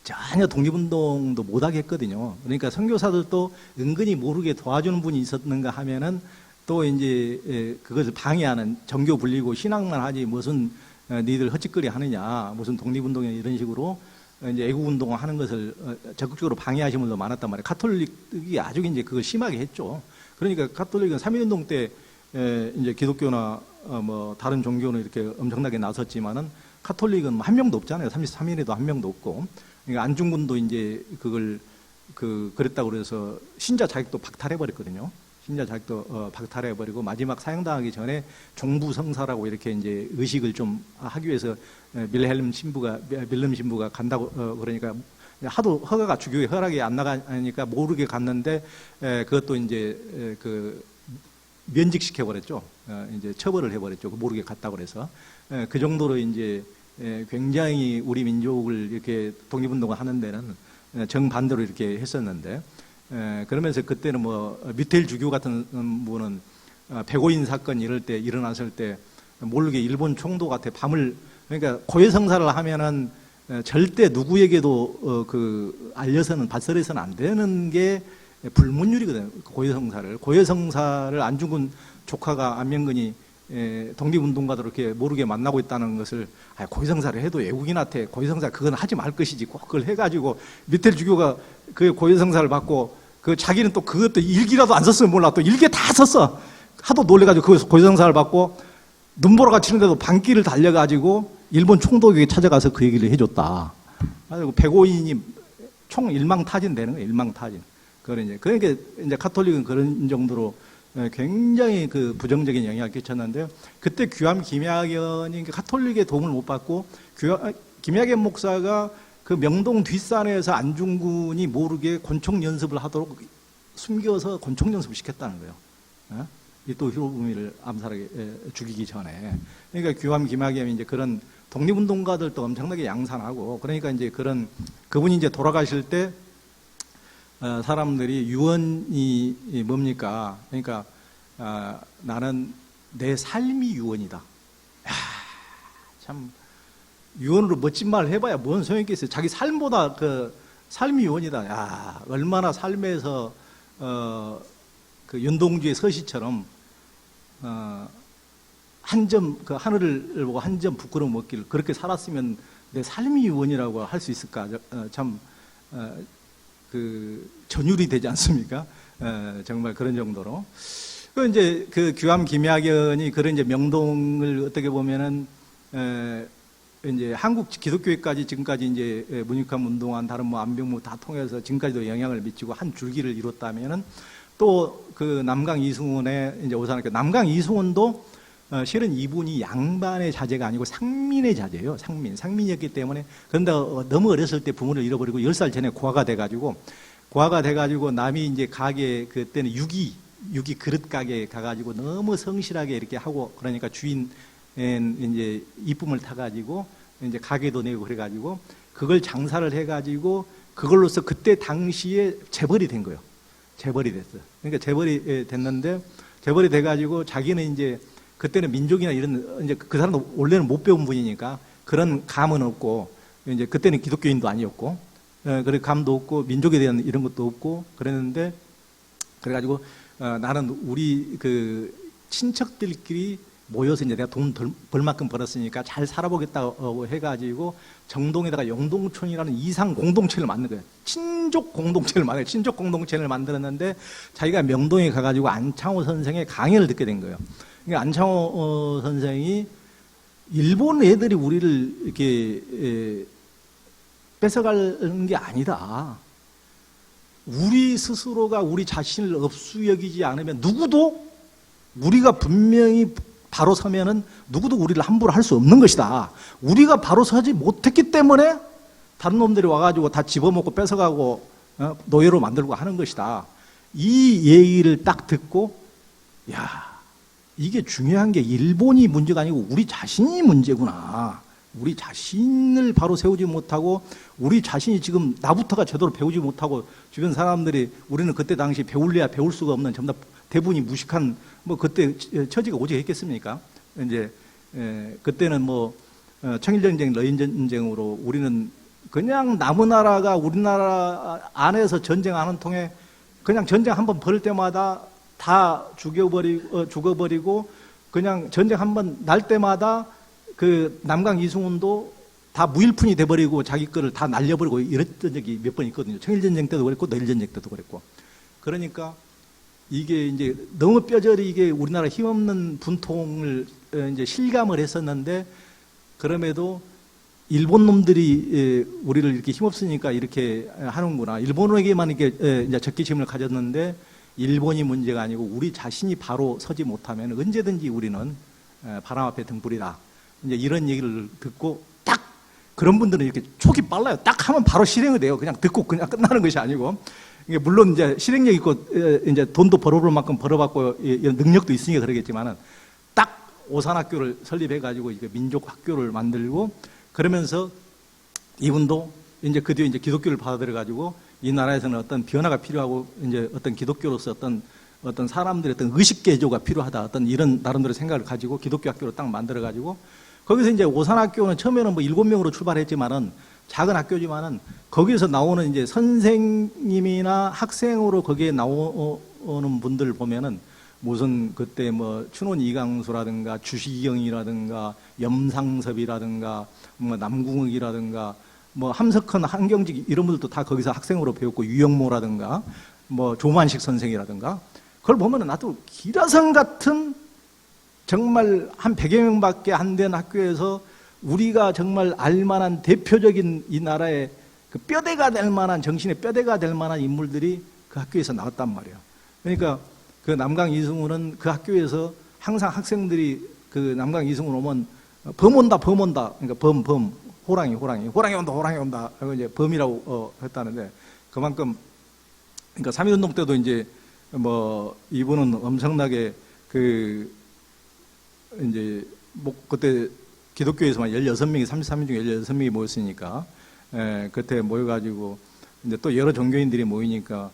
S1: 전혀 독립운동도 못하게 했거든요. 그러니까 선교사들도 은근히 모르게 도와주는 분이 있었는가 하면은 또 이제 그것을 방해하는 정교 분리고 신앙만 하지 무슨 니들 헛짓거리 하느냐 무슨 독립운동이나 이런 식으로 이제 애국운동을 하는 것을 적극적으로 방해하시는 분도 많았단 말이에요. 카톨릭이 아주 이제 그걸 심하게 했죠. 그러니까 카톨릭은 3.1운동 때 이제 기독교나 뭐 다른 종교는 이렇게 엄청나게 나섰지만은 카톨릭은 한 명도 없잖아요. 33일에도 한 명도 없고. 그러니까 안중근도 이제 그걸 그랬다고 그래서 신자 자격도 박탈해버렸거든요. 신자 자격도 박탈해버리고 마지막 사형당하기 전에 종부 성사라고 이렇게 이제 의식을 좀 하기 위해서 밀헬름 신부가 간다고 그러니까 하도 주교의 허락이 안 나가니까 모르게 갔는데 그것도 이제 그 면직시켜버렸죠. 이제 처벌을 해버렸죠. 모르게 갔다고 그래서 그 정도로 이제 굉장히 우리 민족을 이렇게 독립운동을 하는 데는 정반대로 이렇게 했었는데 그러면서 그때는 뭐 미테일 주교 같은 분은 백오인 사건 이럴 때 일어났을 때 모르게 일본 총독한테 밤을 그러니까 고해성사를 하면은 절대 누구에게도 알려서는 발설해서는 안 되는 게 불문율이거든요. 고해성사를 안중근 조카가 안명근이 독립운동가들 이렇게 모르게 만나고 있다는 것을 고해성사를 해도 외국인한테 고해성사 그건 하지 말 것이지 꼭 그걸 해가지고 미텔 주교가 그 고해성사를 받고 그 자기는 또 그것도 일기라도 안 썼으면 몰라 또 일기 다 썼어. 하도 놀래가지고 그 고해성사를 받고 눈보라가 치는데도 반길을 달려가지고 일본 총독에게 찾아가서 그 얘기를 해줬다. 그리고 백오인이 총 일망타진 되는 거예요. 일망타진. 그러니까 이제 카톨릭은 그런 정도로 굉장히 그 부정적인 영향을 끼쳤는데요. 그때 귀암 김학연이 카톨릭의 도움을 못 받고 김학연 목사가 그 명동 뒷산에서 안중근이 모르게 권총 연습을 하도록 숨겨서 권총 연습을 시켰다는 거예요. 또 히로부미를 암살하게 죽이기 전에. 그러니까 귀암 김학연이 이제 그런 독립운동가들도 엄청나게 양산하고 그러니까 이제 그분이 이제 돌아가실 때 사람들이 유언이 뭡니까? 그러니까 나는 내 삶이 유언이다. 야, 참 유언으로 멋진 말 해봐야 뭔 소용이 있겠어요. 자기 삶보다 그 삶이 유언이다. 야, 얼마나 삶에서 그 윤동주의 서시처럼 한 점 그 하늘을 보고 한 점 부끄러움 없기를 그렇게 살았으면 내 삶이 유언이라고 할 수 있을까? 참 그 전율이 되지 않습니까? 정말 그런 정도로. 그 이제 그 귀암 김학연이 그런 이제 명동을 어떻게 보면은 이제 한국 기독교회까지 지금까지 이제 문익환 운동한 다른 뭐 안병무 다 통해서 지금까지도 영향을 미치고 한 줄기를 이뤘다면은 또 그 남강 이승훈의 이제 오산학교 남강 이승훈도 실은 이분이 양반의 자제가 아니고 상민의 자제예요. 상민이었기 때문에 그런데 너무 어렸을 때 부모를 잃어버리고 10살 전에 고아가 돼가지고 남이 이제 가게 그때는 유기 그릇 가게에 가가지고 너무 성실하게 이렇게 하고 그러니까 주인 이제 이쁨을 타가지고 이제 가게도 내고 그래가지고 그걸 장사를 해가지고 그걸로서 그때 당시에 재벌이 된 거예요. 재벌이 됐어요. 그러니까 재벌이 됐는데 재벌이 돼가지고 자기는 이제 그때는 민족이나 이런 이제 그 사람도 원래는 못 배운 분이니까 그런 감은 없고 이제 그때는 기독교인도 아니었고 그래 감도 없고 민족에 대한 이런 것도 없고 그랬는데 그래가지고 나는 우리 그 친척들끼리 모여서 이제 내가 돈 벌 만큼 벌었으니까 잘 살아보겠다고 해가지고 정동에다가 영동촌이라는 이상 공동체를 만든 거예요. 친족 공동체를 만들었는데 자기가 명동에 가가지고 안창호 선생의 강연을 듣게 된 거예요. 그러니까 안창호 선생이 일본 애들이 우리를 이렇게 뺏어가는 게 아니다. 우리 스스로가 우리 자신을 업수여기지 않으면 누구도 우리가 분명히 바로 서면은 누구도 우리를 함부로 할 수 없는 것이다. 우리가 바로 서지 못했기 때문에 다른 놈들이 와가지고 다 집어먹고 뺏어가고 노예로 만들고 하는 것이다. 이 얘기를 딱 듣고 야, 이게 중요한 게 일본이 문제가 아니고 우리 자신이 문제구나. 우리 자신을 바로 세우지 못하고 우리 자신이 지금 나부터가 제대로 배우지 못하고 주변 사람들이 우리는 그때 당시 배울래야 배울 수가 없는 전부 다 대부분이 무식한 뭐 그때 처지가 오직 했겠습니까? 이제 그때는 뭐 청일전쟁, 러인전쟁으로 우리는 그냥 남의 나라가 우리나라 안에서 전쟁하는 통에 그냥 전쟁 한번 벌일 때마다 다 죽어버리고 그냥 전쟁 한번 날 때마다 그 남강 이승훈도 다 무일푼이 돼버리고 자기 거를 다 날려버리고 이랬던 적이 몇 번 있거든요. 청일전쟁 때도 그랬고 러일전쟁 때도 그랬고. 그러니까 이게 이제 너무 뼈저리게 우리나라 힘없는 분통을 이제 실감을 했었는데 그럼에도 일본 놈들이 우리를 이렇게 힘없으니까 이렇게 하는구나. 일본에게만 이렇게 이제 적개심을 가졌는데 일본이 문제가 아니고 우리 자신이 바로 서지 못하면 언제든지 우리는 바람 앞에 등불이다. 이제 이런 얘기를 듣고 딱 그런 분들은 이렇게 촉이 빨라요. 딱 하면 바로 실행이 돼요. 그냥 듣고 그냥 끝나는 것이 아니고. 이게 물론 이제 실행력 있고 이제 돈도 벌어볼 만큼 벌어봤고 이런 능력도 있으니까 그러겠지만은 딱 오산학교를 설립해가지고 이게 민족학교를 만들고 그러면서 이분도 이제 그 뒤에 이제 기독교를 받아들여가지고 이 나라에서는 어떤 변화가 필요하고 이제 어떤 기독교로서 어떤 사람들의 어떤 의식 개조가 필요하다. 어떤 이런 나름대로 생각을 가지고 기독교 학교를 딱 만들어가지고 거기서 이제 오산학교는 처음에는 뭐 7명으로 출발했지만은 작은 학교지만은 거기에서 나오는 이제 선생님이나 학생으로 거기에 나오는 분들 보면은 무슨 그때 뭐 춘원 이강수라든가 주시경이라든가 염상섭이라든가 뭐 남궁욱이라든가 뭐 함석헌 한경직 이런 분들도 다 거기서 학생으로 배웠고 유영모라든가 뭐 조만식 선생이라든가 그걸 보면은 나도 기라성 같은 정말 한 100여 명밖에 안 된 학교에서 우리가 정말 알만한 대표적인 이 나라의 그 뼈대가 될 만한 정신의 뼈대가 될 만한 인물들이 그 학교에서 나왔단 말이에요. 그러니까 그 남강 이승훈은 그 학교에서 항상 학생들이 그 남강 이승훈 오면 범 온다. 그러니까 범 호랑이 온다. 그리고 이제 범이라고 했다는데 그만큼 그러니까 3.1운동 때도 이제 뭐 이분은 엄청나게 그 이제 뭐 그때 기독교에서만 16명이 33명 중에 16명이 모였으니까 그때 모여가지고 이제 또 여러 종교인들이 모이니까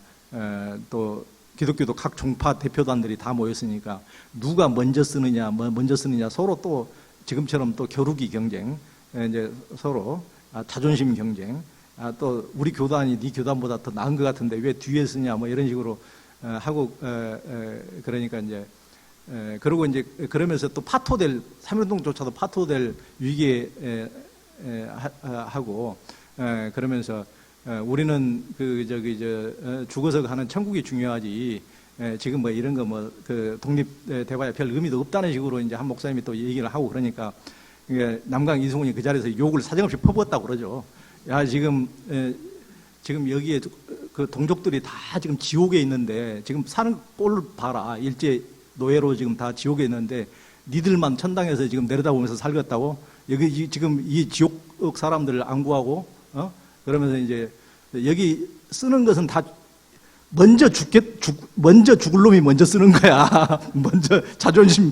S1: 또 기독교도 각 종파 대표단들이 다 모였으니까 누가 먼저 쓰느냐 서로 또 지금처럼 또 겨루기 경쟁 이제 서로 자존심 경쟁 또 우리 교단이 네 교단보다 더 나은 것 같은데 왜 뒤에 쓰냐 뭐 이런 식으로 하고 그러니까 이제 그러고 이제 그러면서 또 파토될 3.1운동조차도 파토될 위기에 하고 그러면서 우리는 그 저기 죽어서 가는 천국이 중요하지 지금 뭐 이런 거 뭐 그 독립 대화에 별 의미도 없다는 식으로 이제 한 목사님이 또 얘기를 하고 그러니까 남강 이승훈이 그 자리에서 욕을 사정없이 퍼붓었다고 그러죠. 야 지금 여기에 그 동족들이 다 지금 지옥에 있는데 지금 사는 꼴을 봐라. 일제 노예로 지금 다 지옥에 있는데 니들만 천당에서 지금 내려다보면서 살겠다고 여기 지금 이 지옥 사람들을 안구하고 그러면서 이제 여기 쓰는 것은 다 먼저 죽을 놈이 먼저 쓰는 거야. 먼저 자존심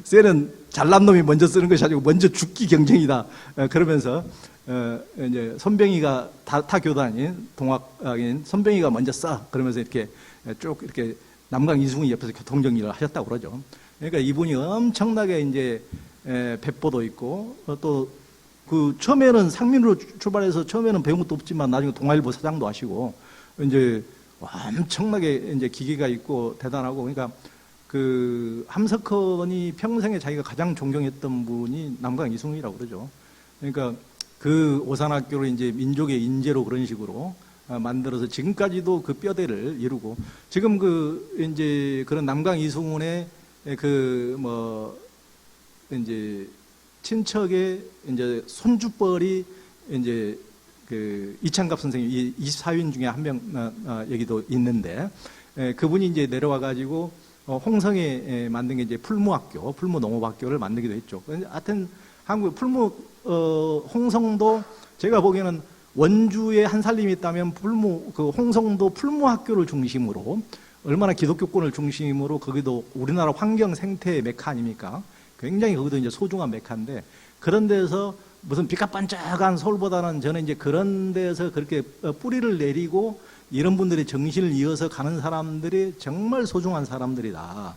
S1: 세는 잘난 놈이 먼저 쓰는 것이 아니고 먼저 죽기 경쟁이다. 그러면서 이제 선병이가 타 교단인 동학인 선병이가 먼저 써. 그러면서 이렇게 쭉 이렇게 남강 이승훈이 옆에서 교통정리를 하셨다고 그러죠. 그러니까 이분이 엄청나게 이제 배포도 있고 또 그 처음에는 상민으로 출발해서 처음에는 배운 것도 없지만 나중에 동아일보 사장도 하시고 이제 엄청나게 이제 기계가 있고 대단하고 그러니까 그 함석헌이 평생에 자기가 가장 존경했던 분이 남강 이승훈이라고 그러죠. 그러니까 그 오산학교를 이제 민족의 인재로 그런 식으로 만들어서 지금까지도 그 뼈대를 이루고 지금 그 이제 그런 남강 이승훈의 그 뭐 이제 친척의 이제 손주뻘이 이제 그 이창갑 선생님 이 24인 중에 한 명 여기도 있는데 그분이 이제 내려와 가지고 홍성에 만든 게 이제 풀무학교, 풀무농업학교를 만들기도 했죠. 하여튼 한국 풀무 홍성도 제가 보기에는 원주에 한 살림이 있다면 그 홍성도 풀무학교를 중심으로 얼마나 기독교권을 중심으로 거기도 우리나라 환경 생태의 메카 아닙니까? 굉장히 거기도 이제 소중한 메카인데 그런 데서 무슨 빛깔 반짝한 서울보다는 저는 이제 그런 데서 그렇게 뿌리를 내리고 이런 분들의 정신을 이어서 가는 사람들이 정말 소중한 사람들이다.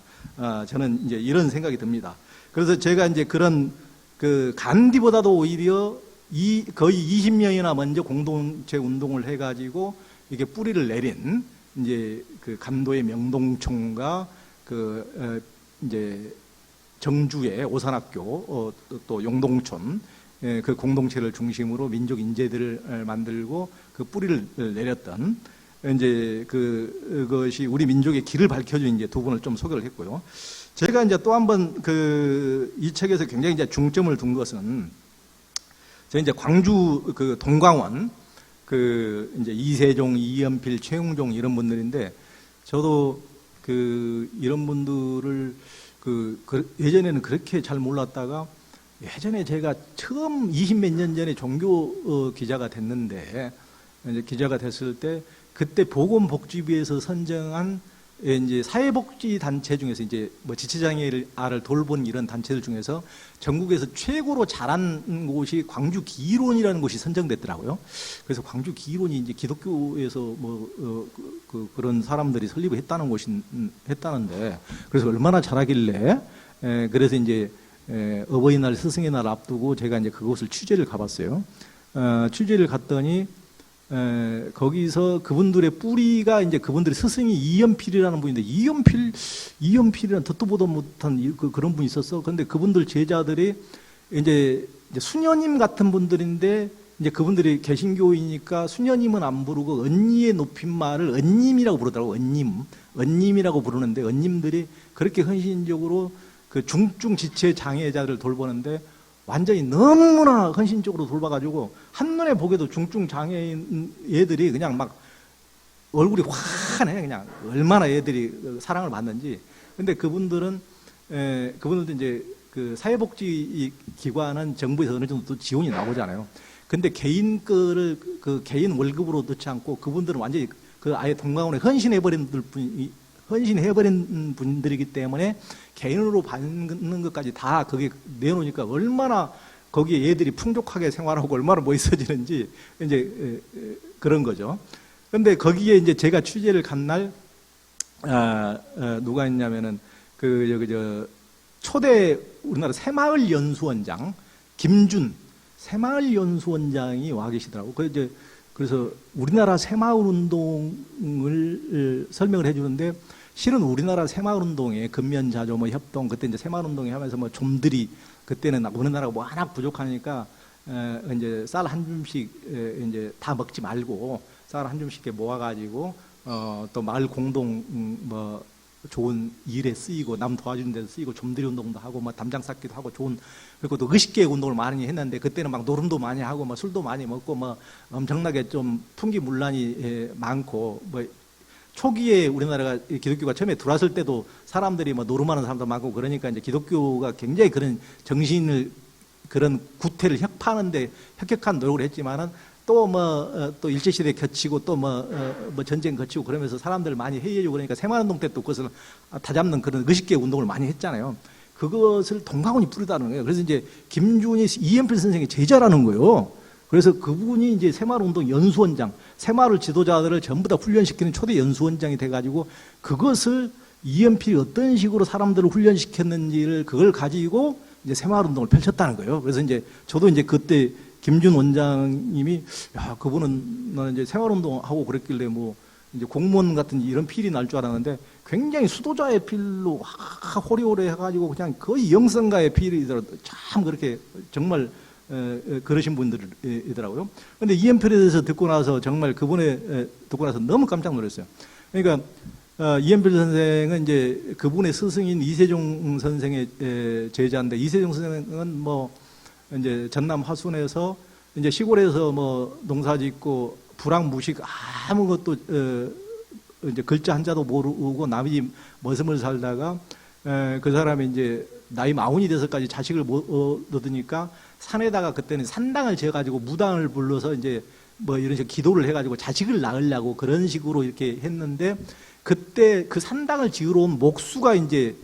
S1: 저는 이제 이런 생각이 듭니다. 그래서 제가 이제 그런 그 간디보다도 오히려 거의 20년이나 먼저 공동체 운동을 해가지고 이게 뿌리를 내린 이제 그 감도의 명동총과 이제 정주의 오산학교 또 용동촌 그 공동체를 중심으로 민족 인재들을 만들고 그 뿌리를 내렸던 이제 그것이 우리 민족의 길을 밝혀준 이제 두 분을 좀 소개를 했고요. 제가 이제 또 한 번 이 책에서 굉장히 이제 중점을 둔 것은 제가 이제 광주 그 동광원 그 이제 이세종, 이연필, 최웅종 이런 분들인데 저도 이런 분들을 예전에는 그렇게 잘 몰랐다가 예전에 제가 처음 20몇 년 전에 종교 기자가 됐는데 이제 기자가 됐을 때 그때 보건복지부에서 선정한 이제 사회복지 단체 중에서 이제 뭐 지체장애를 돌본 이런 단체들 중에서 전국에서 최고로 잘한 곳이 광주 기론이라는 곳이 선정됐더라고요. 그래서 광주 기론이 이제 기독교에서 그런 사람들이 설립을 했다는 했다는데 그래서 얼마나 잘하길래 그래서 이제 어버이날 스승의 날 앞두고 제가 이제 그곳을 취재를 가봤어요. 취재를 갔더니 거기서 그분들의 뿌리가 이제 그분들의 스승이 이연필이라는 분인데 이연필이라는 듣도 보도 못한 그런 분이 있었어. 그런데 그분들 제자들이 이제 수녀님 같은 분들인데 이제 그분들이 개신교이니까 수녀님은 안 부르고 언니의 높임말을 언님이라고 부르더라고. 언님이라고 부르는데 언님들이 그렇게 헌신적으로 그 중증 지체 장애자를 돌보는데 완전히 너무나 헌신적으로 돌봐가지고 한눈에 보게도 중증 장애인 애들이 그냥 막 얼굴이 환해. 그냥 얼마나 애들이 사랑을 받는지. 근데 그분들도 이제 그 사회복지 기관은 정부에서 어느 정도 지원이 나오잖아요. 근데 개인 거를 개인 월급으로 넣지 않고 그분들은 완전히 아예 동광원에 헌신해버린 분들이기 때문에 개인으로 받는 것까지 다 거기에 내놓으니까 얼마나 거기에 얘들이 풍족하게 생활하고 얼마나 멋있어지는지 이제 그런 거죠. 그런데 거기에 이제 제가 취재를 간 날 누가 있냐면은 초대 우리나라 새마을 연수원장 김준 새마을 연수원장이 와 계시더라고. 그래서 우리나라 새마을 운동을 설명을 해주는데 실은 우리나라 새마을운동에 근면자조 협동 그때 이제 새마을운동에 하면서 좀들이 그때는 우리나라가 뭐 하나 부족하니까 이제 쌀 한 줌씩 이제 다 먹지 말고 쌀 한 줌씩 모아가지고 또 마을 공동 좋은 일에 쓰이고 남 도와주는 데서 쓰이고 좀들이 운동도 하고 담장 쌓기도 하고 그리고 또 의식계획 운동을 많이 했는데 그때는 막 노름도 많이 하고 술도 많이 먹고 엄청나게 좀 풍기문란이 많고 초기에 우리나라가 기독교가 처음에 들어왔을 때도 사람들이 노름하는 사람도 많고 그러니까 이제 기독교가 굉장히 그런 정신을 그런 구태를 혁파하는데 혁혁한 노력을 했지만은 또 일제시대 겹치고 또 전쟁 거치고 그러면서 사람들 많이 해이해지고 그러니까 새마을운동 때 또 그것을 다잡는 그런 의식계 운동을 많이 했잖아요. 그것을 동광원이 뿌리다는 거예요. 그래서 이제 김준이 이연필 선생의 제자라는 거예요. 그래서 그분이 이제 새마을운동 연수원장, 새마을 지도자들을 전부 다 훈련시키는 초대 연수원장이 돼가지고 그것을 이연필이 어떤 식으로 사람들을 훈련시켰는지를 그걸 가지고 이제 새마을운동을 펼쳤다는 거예요. 그래서 이제 저도 이제 그때 김준 원장님이 그분은 나는 이제 새마을운동하고 그랬길래 이제 공무원 같은 이런 필이 날 줄 알았는데 굉장히 수도자의 필로 호리호리 해가지고 그냥 거의 영성가의 필이더라도 참 그렇게 정말 그러신 분들이더라고요. 그런데 이연필에 대해서 듣고 나서 정말 듣고 나서 너무 깜짝 놀랐어요. 그러니까 이연필 선생은 이제 그분의 스승인 이세종 선생의 제자인데 이세종 선생은 이제 전남 화순에서 이제 시골에서 농사짓고 불황무식 아무것도 이제 글자 한자도 모르고 남이 머슴을 살다가 그 사람이 이제 나이 40까지 자식을 못 얻으니까 산에다가 그때는 산당을 지어가지고 무당을 불러서 이제 뭐 이런 식으로 기도를 해가지고 자식을 낳으려고 그런 식으로 이렇게 했는데 그때 그 산당을 지으러 온 목수가 이제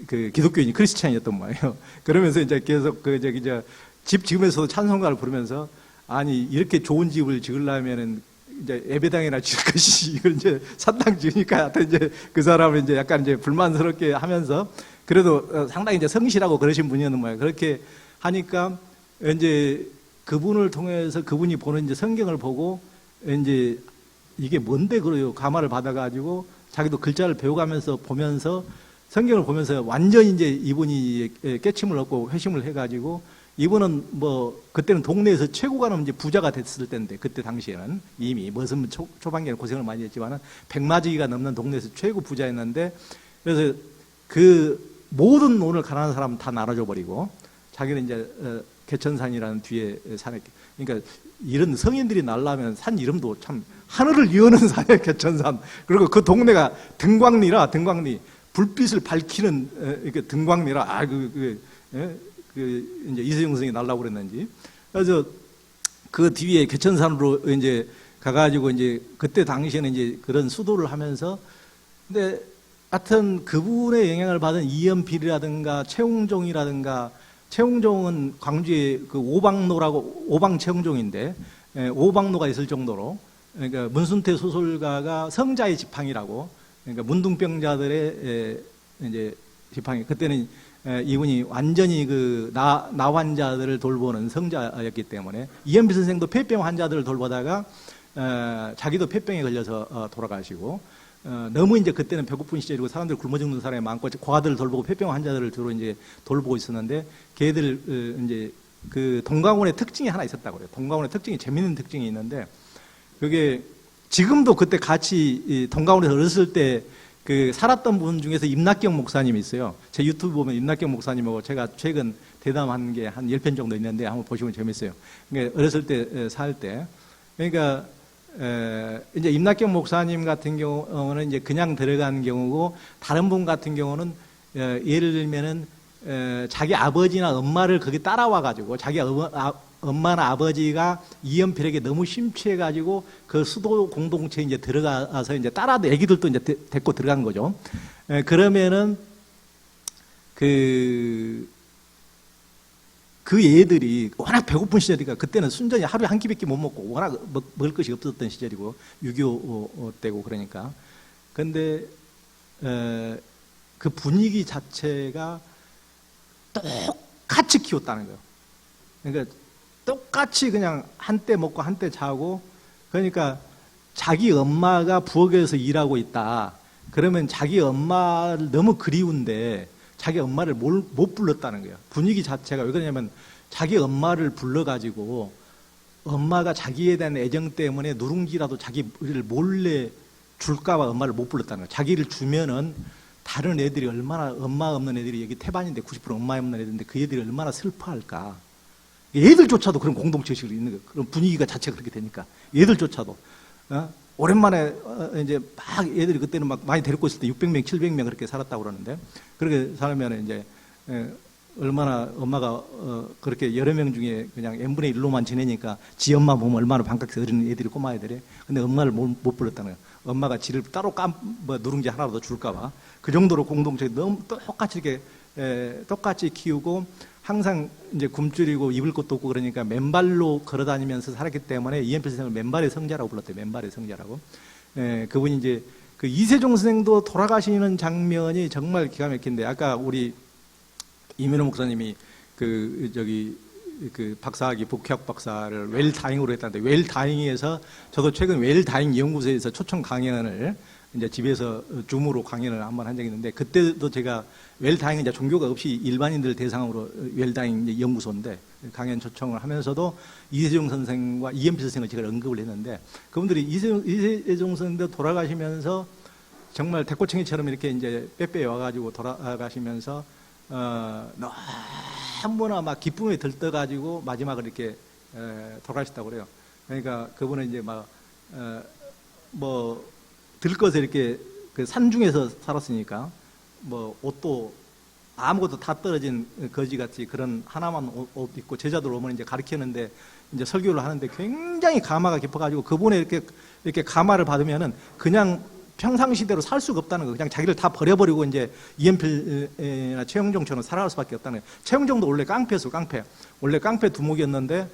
S1: 그 기독교인이 크리스찬이었던 거예요. 그러면서 이제 계속 그 저기 집 지으면서도 찬송가를 부르면서 아니 이렇게 좋은 집을 지으려면은 이제 예배당이나 지을 것이 이걸 이제 산당 지으니까 하여튼 이제 그 사람은 이제 약간 이제 불만스럽게 하면서 그래도 상당히 이제 성실하고 그러신 분이었는 거예요. 그렇게 하니까 이제 그분을 통해서 그분이 보는 이제 성경을 보고 이제 이게 뭔데 그래요? 감화를 받아가지고 자기도 글자를 배워가면서 보면서 성경을 보면서 완전히 이제 이분이 깨침을 얻고 회심을 해가지고 이분은 뭐 그때는 동네에서 최고가 넘는 이제 부자가 됐을 때인데 그때 당시에는 이미 무슨 초반기에는 고생을 많이 했지만은 100마지기가 넘는 동네에서 최고 부자였는데 그래서 그 모든 돈을 가난한 사람 다 나눠줘 버리고 자기는 이제 개천산이라는 뒤에 산에 그러니까 이런 성인들이 날라면 산 이름도 참 하늘을 여는 산이에요. 개천산. 그리고 그 동네가 등광리라 등광리 불빛을 밝히는 이렇게 등광리라 이제 이세종 선생이 날라고 그랬는지 그래서 그 뒤에 개천산으로 이제 가가지고 이제 그때 당시에는 이제 그런 수도를 하면서 근데 하여튼 그분의 영향을 받은 이연필이라든가 최웅종이라든가 최웅종은 광주에 그 오방로라고 오방 최웅종인데 오방로가 있을 정도로 그러니까 문순태 소설가가 성자의 지팡이라고 그러니까 문둥병자들의 이제 지팡이 그때는 이분이 완전히 그 나환자들을 돌보는 성자였기 때문에 이연필 선생도 폐병 환자들을 돌보다가 자기도 폐병에 걸려서 돌아가시고 너무 이제 그때는 배고픈 시절이고 사람들 굶어 죽는 사람이 많고 고아들을 돌보고 폐병 환자들을 주로 이제 돌보고 있었는데 걔들 이제 그 동강원의 특징이 하나 있었다고 그래요. 동강원의 특징이 재밌는 특징이 있는데 그게 지금도 그때 같이 동강원에서 어렸을 때 그 살았던 분 중에서 임낙경 목사님이 있어요. 제 유튜브 보면 임낙경 목사님하고 제가 최근 대담한 게 한 10편 정도 있는데 한번 보시면 재밌어요. 그러니까 어렸을 때 살 때 그러니까 이제 임낙경 목사님 같은 경우는 이제 그냥 들어간 경우고 다른 분 같은 경우는 예를 들면은 자기 아버지나 엄마를 거기 따라와 가지고 자기 엄마나 아버지가 이연필에게 너무 심취해가지고 그 수도 공동체에 이제 들어가서 이제 따라도 애기들도 이제 데리고 들어간 거죠. 그러면은 그 애들이 워낙 배고픈 시절이니까 그때는 순전히 하루에 한 끼밖에 못 먹고 워낙 먹을 것이 없었던 시절이고 6.25 때고 그러니까. 근데 그 분위기 자체가 똑같이 키웠다는 거예요. 그러니까 똑같이 그냥 한때 먹고 한때 자고 그러니까 자기 엄마가 부엌에서 일하고 있다. 그러면 자기 엄마를 너무 그리운데 자기 엄마를 못 불렀다는 거예요. 분위기 자체가 왜 그러냐면 자기 엄마를 불러가지고 엄마가 자기에 대한 애정 때문에 누룽지라도 자기를 몰래 줄까봐 엄마를 못 불렀다는 거예요. 자기를 주면은 다른 애들이 얼마나 엄마 없는 애들이 여기 태반인데 90% 엄마 없는 애들인데 그 애들이 얼마나 슬퍼할까. 얘들조차도 그런 공동체식을 있는 거예요. 그런 분위기가 자체가 그렇게 되니까. 얘들조차도. 오랜만에 이제 막 얘들이 그때는 막 많이 데리고 있을 때 600명, 700명 그렇게 살았다고 그러는데 그렇게 살면 이제 얼마나 엄마가 그렇게 여러 명 중에 그냥 n분의 1로만 지내니까 지 엄마 보면 얼마나 반갑게 어린 애들이 꼬마 애들이 근데 엄마를 못 불렀다는 거예요. 엄마가 지를 따로 누룽지 하나라도 줄까봐 그 정도로 공동체에 너무 똑같이 이렇게 똑같이 키우고 항상 이제 굶주리고 입을 것도 없고 그러니까 맨발로 걸어다니면서 살았기 때문에 이연필 선생을 맨발의 성자라고 불렀대요. 맨발의 성자라고. 그분이 이제 그 이세종 선생도 돌아가시는 장면이 정말 기가 막힌데 아까 우리 이민호 목사님이 그 박사학위 복학 박사를 웰다잉으로 했다는데 웰다잉에서 저도 최근 웰다잉 연구소에서 초청 강연을 이제 집에서 줌으로 강연을 한번 한 적이 있는데 그때도 제가 웰다잉은 이제 종교가 없이 일반인들 대상으로 웰다잉 연구소인데 강연 초청을 하면서도 이세종 선생과 이연필 선생을 제가 언급을 했는데 그분들이 이세종 선생도 돌아가시면서 정말 대꼬챙이처럼 이렇게 이제 빼빼 와가지고 돌아가시면서 너무나 막 기쁨에 들떠가지고 마지막을 이렇게 돌아가셨다고 그래요. 그러니까 그분은 이제 들것에 이렇게 그 산중에서 살았으니까 뭐 옷도 아무것도 다 떨어진 거지같이 그런 하나만 옷 입고 제자들 오면 이제 가르치는데 이제 설교를 하는데 굉장히 가마가 깊어가지고 그분의 이렇게 가마를 받으면은 그냥 평상시대로 살 수가 없다는 거. 그냥 자기를 다 버려버리고 이제 이엠필이나 최영종처럼 살아갈 수밖에 없다는 거예요. 최영종도 원래 깡패였어, 깡패. 원래 깡패 두목이었는데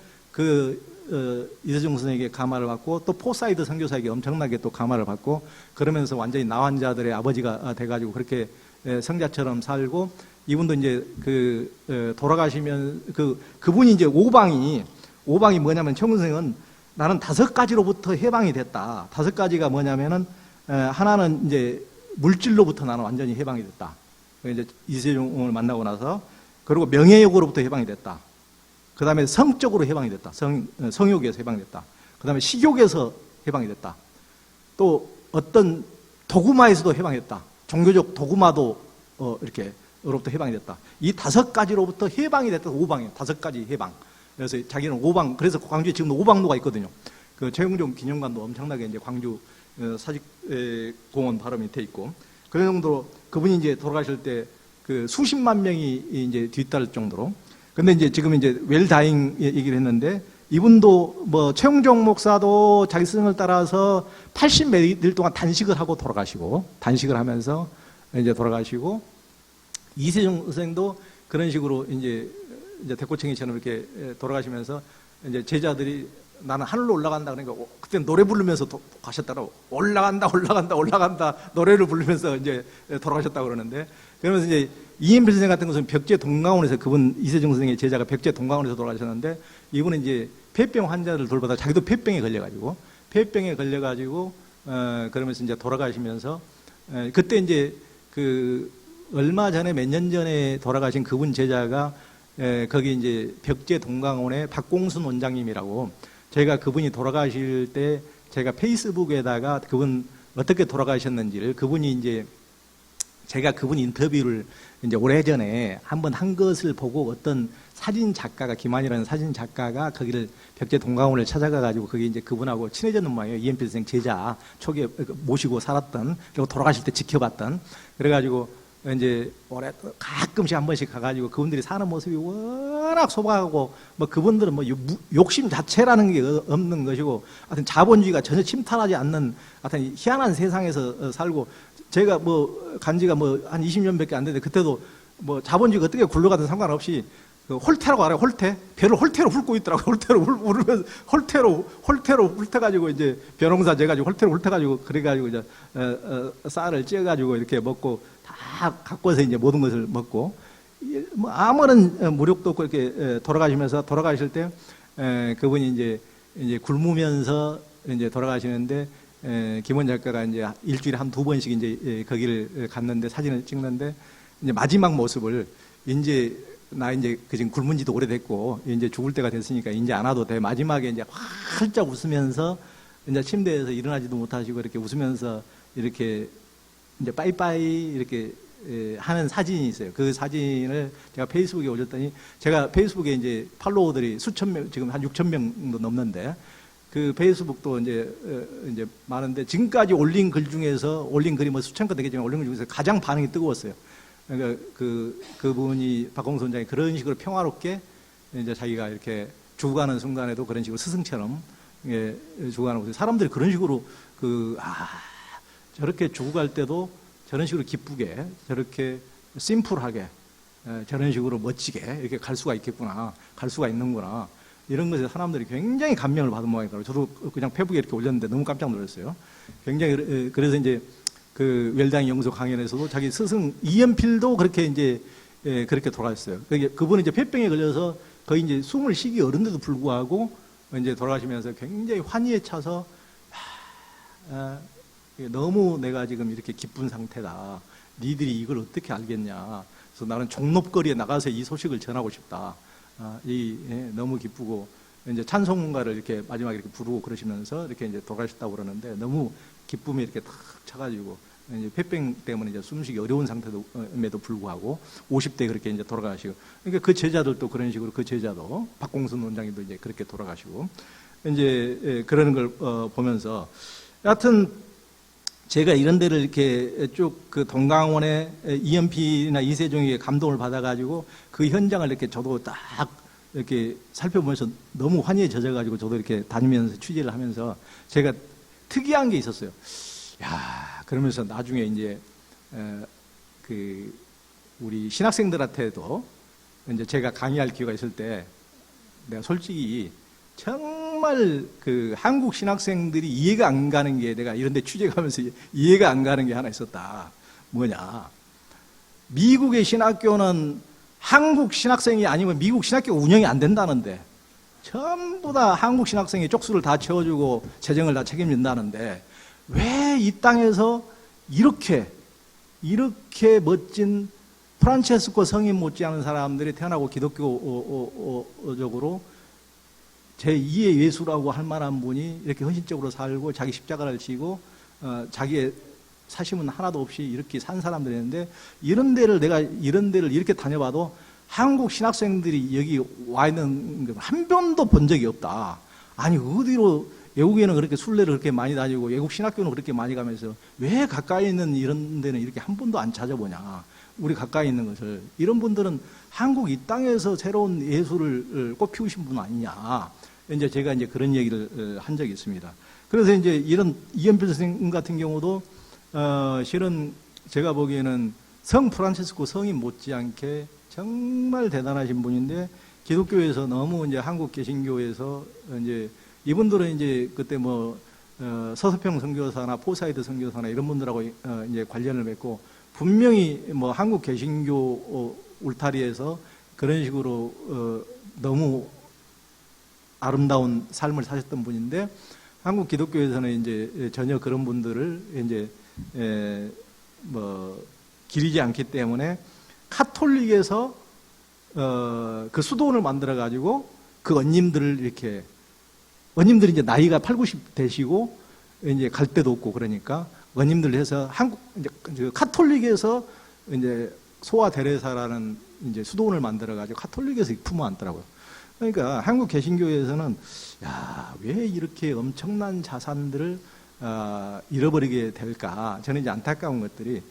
S1: 이세종 선생에게 가마를 받고 또 포사이드 선교사에게 엄청나게 또 가마를 받고 그러면서 완전히 나환자들의 아버지가 돼가지고 그렇게 성자처럼 살고 이분도 이제 돌아가시면 그분이 이제 오방이 뭐냐면 최영종 선생은 나는 5가지로부터 해방이 됐다. 5가지가 뭐냐면은 하나는 이제 물질로부터 나는 완전히 해방이 됐다. 이제 이세종을 만나고 나서 그리고 명예욕으로부터 해방이 됐다. 그 다음에 성적으로 해방이 됐다. 성욕에서 해방이 됐다. 그 다음에 식욕에서 해방이 됐다. 또 어떤 도구마에서도 해방이 됐다. 종교적 도구마도 이렇게로부터 해방이 됐다. 이 5가지로부터 해방이 됐다. 오방이에요. 5가지 해방. 그래서 자기는 오방, 그래서 광주에 지금 오방로가 있거든요. 그 최영종 기념관도 엄청나게 이제 광주 사직공원 바로 밑에 있고 그런 정도로 그분이 이제 돌아가실 때 수십만 명이 이제 뒤따를 정도로. 근데 이제 지금 이제 웰다잉 얘기를 했는데 이분도 뭐 최영종 목사도 자기 스승을 따라서 80몇 일 동안 단식을 하고 단식을 하면서 이제 돌아가시고 이세종 선생도 그런 식으로 이제 대꼬챙이처럼 이렇게 돌아가시면서 이제 제자들이 나는 하늘로 올라간다 그러니까 그때 노래 부르면서 가셨다고 올라간다 노래를 부르면서 이제 돌아가셨다고 그러는데 그러면서 이제 이엠필 선생 같은 것은 벽제 동강원에서 그분 이세종 선생의 제자가 벽제 동강원에서 돌아가셨는데 이분은 이제 폐병 환자를 돌보다 자기도 폐병에 걸려가지고 그러면서 이제 돌아가시면서 그때 이제 얼마 전에 몇 년 전에 돌아가신 그분 제자가 거기 이제 벽제 동강원의 박공순 원장님이라고 제가 그분이 돌아가실 때 제가 페이스북에다가 그분 어떻게 돌아가셨는지를 그분이 이제 제가 그분 인터뷰를 이제 오래전에 한번 한 것을 보고 어떤 사진 작가가 김한이라는 사진 작가가 거기를 벽제 동강원을 찾아가 가지고 거기 이제 그분하고 친해졌는 모양이에요. 이엠필 선생 제자 초기에 모시고 살았던 그리고 돌아가실 때 지켜봤던 그래가지고 이제 가끔씩 한 번씩 가가지고 그분들이 사는 모습이 워낙 소박하고 뭐 그분들은 뭐 욕심 자체라는 게 없는 것이고 하여튼 자본주의가 전혀 침탈하지 않는 하여튼 희한한 세상에서 살고 제가 뭐 간지가 뭐 한 20년밖에 안 됐는데 그때도 뭐 자본주의가 어떻게 굴러가든 상관없이 홀태라고 알아요. 홀태 배를 홀태로 훑고 있더라고. 홀태로 훑으면서 홀태로 훑어가지고 이제 벼농사 재가지고 홀태로 훑어가지고 그래가지고 이제 쌀을 쪄가지고 이렇게 먹고 다 갖고서 이제 모든 것을 먹고 뭐 아무런 무력도 없고 이렇게 돌아가실 때 그분이 이제 굶으면서 이제 돌아가시는데 김원 작가가 이제 일주일에 한 2번씩 이제 거기를 갔는데 사진을 찍는데 이제 마지막 모습을 나 이제 지금 굶은 지도 오래됐고 이제 죽을 때가 됐으니까 이제 안 와도 돼. 마지막에 이제 활짝 웃으면서 이제 침대에서 일어나지도 못하시고 이렇게 웃으면서 이렇게 이제 빠이빠이 이렇게 하는 사진이 있어요. 그 사진을 제가 페이스북에 올렸더니 제가 페이스북에 이제 팔로워들이 수천 명, 지금 한 6천 명도 넘는데 그 페이스북도 이제 많은데 지금까지 올린 글 중에서 올린 글이 뭐 수천 건 되겠지만 올린 글 중에서 가장 반응이 뜨거웠어요. 그러니까 그분이 박공수 원장이 그런 식으로 평화롭게 이제 자기가 이렇게 죽어가는 순간에도 그런 식으로 스승처럼 죽어가는 모습. 사람들이 그런 식으로 저렇게 죽어갈 때도 저런 식으로 기쁘게 저렇게 심플하게 저런 식으로 멋지게 이렇게 갈 수가 있겠구나, 갈 수가 있는구나 이런 것에 사람들이 굉장히 감명을 받은 모양이더라고요. 저도 그냥 페북에 이렇게 올렸는데 너무 깜짝 놀랐어요. 굉장히 그래서 이제 그 웰다잉 영소 강연에서도 자기 스승 이엠필도 그렇게 이제 그렇게 돌아가셨어요. 그분은 이제 폐병에 걸려서 거의 이제 숨을 쉬기 어른데도 불구하고 이제 돌아가시면서 굉장히 환희에 차서 너무 내가 지금 이렇게 기쁜 상태다. 니들이 이걸 어떻게 알겠냐. 그래서 나는 종로거리에 나가서 이 소식을 전하고 싶다. 너무 기쁘고 이제 찬송가를 이렇게 마지막에 이렇게 부르고 그러시면서 이렇게 이제 돌아가셨다고 그러는데 너무 기쁨이 이렇게 탁 차가지고 이제 폐병 때문에 이제 숨쉬기 어려운 상태임에도 불구하고 50대 그렇게 이제 돌아가시고 그러니까 그 제자들도 그런 식으로 그 제자도 박공순 원장님도 이제 그렇게 돌아가시고 이제 그러는 걸 보면서 여하튼 제가 이런 데를 이렇게 쭉 그 동강원의 이연필이나 이세종에게 감동을 받아가지고 그 현장을 이렇게 저도 딱 이렇게 살펴보면서 너무 환희에 젖어가지고 저도 이렇게 다니면서 취재를 하면서 제가 특이한 게 있었어요. 야, 그러면서 나중에 이제 그 우리 신학생들한테도 이제 제가 강의할 기회가 있을 때 내가 솔직히 정말 그 한국 신학생들이 이해가 안 가는 게 내가 이런 데 취재 가면서 이해가 안 가는 게 하나 있었다. 뭐냐. 미국의 신학교는 한국 신학생이 아니면 미국 신학교 운영이 안 된다는데 전부 다 한국 신학생이 쪽수를 다 채워주고 재정을 다 책임진다는데 왜 이 땅에서 이렇게 멋진 프란체스코 성인 못지않은 사람들이 태어나고 기독교적으로 제2의 예수라고 할 만한 분이 이렇게 헌신적으로 살고 자기 십자가를 지고 자기의 사심은 하나도 없이 이렇게 산 사람들이 있는데 이런 데를 이렇게 다녀봐도 한국 신학생들이 여기 와 있는 한 번도 본 적이 없다. 아니 어디로 외국에는 그렇게 순례를 그렇게 많이 다니고 외국 신학교는 그렇게 많이 가면서 왜 가까이 있는 이런 데는 이렇게 한 번도 안 찾아보냐. 우리 가까이 있는 것을. 이런 분들은 한국 이 땅에서 새로운 예수를 꽃피우신 분 아니냐. 이제 제가 이제 그런 얘기를 한 적이 있습니다. 그래서 이제 이런 이연필 선생님 같은 경우도 실은 제가 보기에는 성 프란체스코 성인 못지않게 정말 대단하신 분인데 기독교에서 너무 이제 한국 개신교에서 이제 이분들은 이제 그때 뭐 서서평 선교사나 포사이드 선교사나 이런 분들하고 이제 관련을 맺고 분명히 뭐 한국 개신교 울타리에서 그런 식으로 너무 아름다운 삶을 사셨던 분인데 한국 기독교에서는 이제 전혀 그런 분들을 이제 뭐 기리지 않기 때문에 카톨릭에서 그 수도원을 만들어 가지고 그 언님들을 이렇게 언님들이 이제 나이가 8, 90 되시고 이제 갈 데도 없고 그러니까 언님들 해서 한국 이제 카톨릭에서 이제 소아 데레사라는 이제 수도원을 만들어 가지고 카톨릭에서 품어 안더라고요. 그러니까 한국 개신교에서는 야, 왜 이렇게 엄청난 자산들을 잃어버리게 될까? 저는 이제 안타까운 것들이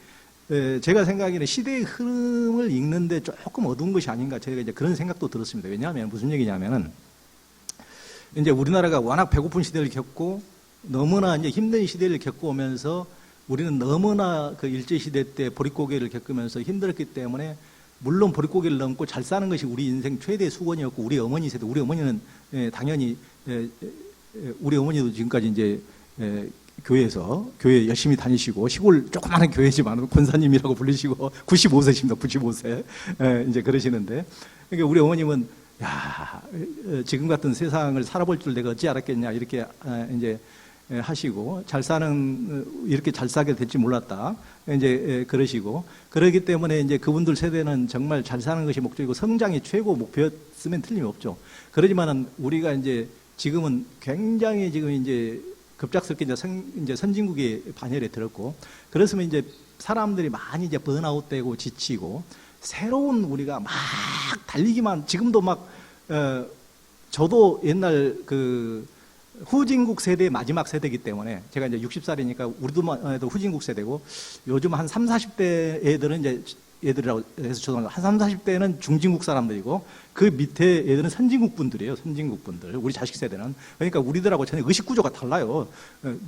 S1: 제가 생각에는 시대의 흐름을 읽는데 조금 어두운 것이 아닌가 제가 이제 그런 생각도 들었습니다. 왜냐하면 무슨 얘기냐면은 이제 우리나라가 워낙 배고픈 시대를 겪고 너무나 이제 힘든 시대를 겪고 오면서 우리는 너무나 그 일제시대 때 보릿고개를 겪으면서 힘들었기 때문에 물론 보릿고개를 넘고 잘 사는 것이 우리 인생 최대의 수건이었고 우리 어머니 세대, 우리 어머니는 당연히 우리 어머니도 지금까지 이제 교회 열심히 다니시고 시골 조그마한 교회지만 권사님이라고 불리시고 95세십니다. 95세 이제 그러시는데 그러니까 우리 어머님은 야 지금 같은 세상을 살아볼 줄 내가 어찌 알았겠냐 이렇게 이제 하시고 잘 사는 이렇게 잘 사게 될지 몰랐다 이제 그러시고 그러기 때문에 이제 그분들 세대는 정말 잘 사는 것이 목적이고 성장이 최고 목표였으면 틀림없죠. 그러지만은 우리가 이제 지금은 굉장히 지금 이제 급작스럽게 이제 선진국의 반열에 들었고 그랬으면 이제 사람들이 많이 이제 번아웃되고 지치고 새로운 우리가 막 달리기만 지금도 막 저도 옛날 그 후진국 세대의 마지막 세대이기 때문에 제가 이제 60살이니까 우리도 해도 후진국 세대고 요즘 한 3, 40대 애들은 이제 애들이라고 해서 죄송합니다. 한 3, 40대는 중진국 사람들이고 그 밑에 애들은 선진국 분들이에요. 선진국 분들. 우리 자식 세대는. 그러니까 우리들하고 전혀 의식 구조가 달라요.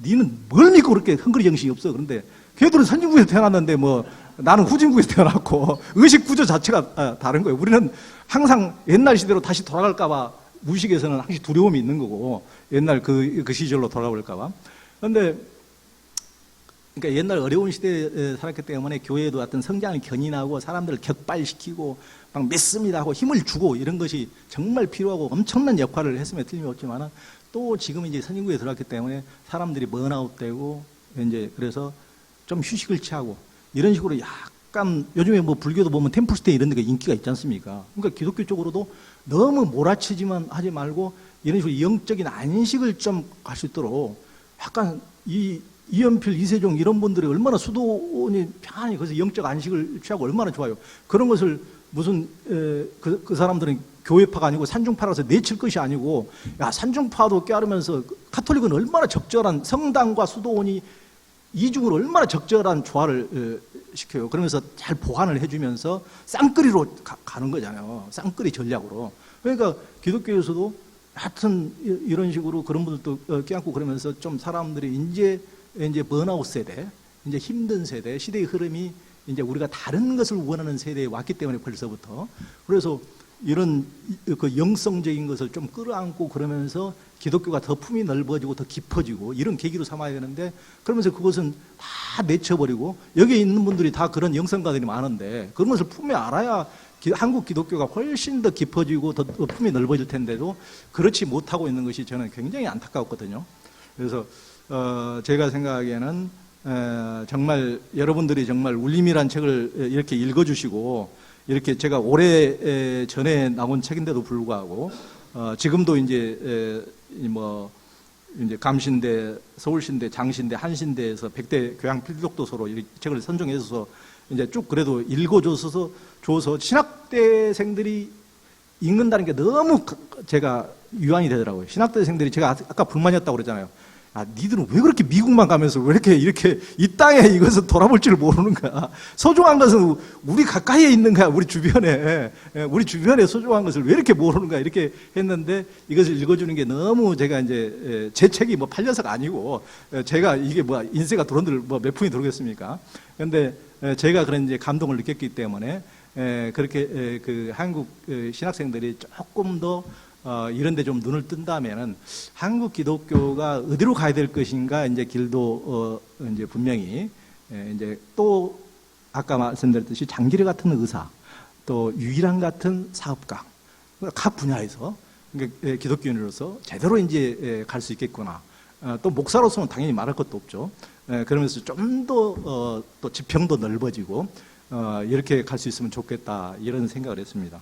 S1: 니는 뭘 믿고 그렇게 헝그리 정신이 없어. 그런데 걔들은 선진국에서 태어났는데 뭐 나는 후진국에서 태어났고 의식 구조 자체가 다른 거예요. 우리는 항상 옛날 시대로 다시 돌아갈까봐 무의식에서는 항상 두려움이 있는 거고 옛날 그 시절로 돌아올까봐. 그런데 그러니까 옛날 어려운 시대에 살았기 때문에 교회도 어떤 성장을 견인하고 사람들을 격발시키고 막 믿습니다 하고 힘을 주고 이런 것이 정말 필요하고 엄청난 역할을 했으면 틀림없지만 또 지금 이제 선진국에 들어왔기 때문에 사람들이 번아웃되고 이제 그래서 좀 휴식을 취하고 이런 식으로 약간 요즘에 뭐 불교도 보면 템플스테이 이런 데가 인기가 있지 않습니까? 그러니까 기독교 쪽으로도 너무 몰아치지만 하지 말고 이런 식으로 영적인 안식을 좀 갈 수 있도록 약간 이연필, 이세종 이런 분들이 얼마나 수도원이 편안히 거기서 영적 안식을 취하고 얼마나 좋아요. 그런 것을 무슨 그 사람들은 교회파가 아니고 산중파라서 내칠 것이 아니고 야 산중파도 깨알으면서 카톨릭은 얼마나 적절한 성당과 수도원이 이중으로 얼마나 적절한 조화를 시켜요. 그러면서 잘 보완을 해주면서 쌍끌이로 가는 거잖아요. 쌍끌이 전략으로. 그러니까 기독교에서도 하여튼 이런 식으로 그런 분들도 껴안고 그러면서 좀 사람들이 이제 번아웃 세대, 이제 힘든 세대, 시대의 흐름이 이제 우리가 다른 것을 원하는 세대에 왔기 때문에 벌써부터. 그래서 이런 그 영성적인 것을 좀 끌어안고 그러면서 기독교가 더 품이 넓어지고 더 깊어지고 이런 계기로 삼아야 되는데, 그러면서 그것은 다 내쳐버리고, 여기에 있는 분들이 다 그런 영성가들이 많은데 그런 것을 품에 알아야 한국 기독교가 훨씬 더 깊어지고 더 품이 넓어질 텐데도 그렇지 못하고 있는 것이 저는 굉장히 안타까웠거든요. 그래서 제가 생각하기에는 정말 여러분들이 정말 울림이란 책을 이렇게 읽어주시고, 이렇게 제가 오래 전에 나온 책인데도 불구하고 지금도 이제 이제 감신대, 서울신대, 장신대, 한신대에서 100대 교양 필독도서로 이 책을 선정해서 이제 쭉 그래도 읽어줘서 신학대생들이 읽는다는 게 너무 제가 유한이 되더라고요. 신학대생들이, 제가 아까 불만이었다고 그러잖아요. 아, 니들은 왜 그렇게 미국만 가면서 왜 이렇게 이 땅에 이것을 돌아볼 줄 모르는가? 소중한 것은 우리 가까이에 있는 거야. 우리 주변에 소중한 것을 왜 이렇게 모르는가? 이렇게 했는데, 이것을 읽어주는 게 너무 제가 이제 제 책이 뭐 팔려서가 아니고, 제가 이게 뭐 인쇄가 들어온들 뭐 몇 푼이 들어오겠습니까? 그런데 제가 그런 이제 감동을 느꼈기 때문에 그렇게 그 한국 신학생들이 조금 더 이런 데 좀 눈을 뜬다면은 한국 기독교가 어디로 가야 될 것인가, 이제 길도 이제 분명히 이제 또 아까 말씀드렸듯이 장기례 같은 의사, 또 유일한 같은 사업가, 각 분야에서 기독교인으로서 제대로 이제 갈 수 있겠구나. 또 목사로서는 당연히 말할 것도 없죠. 그러면서 좀 더 또 지평도 넓어지고 이렇게 갈 수 있으면 좋겠다, 이런 생각을 했습니다.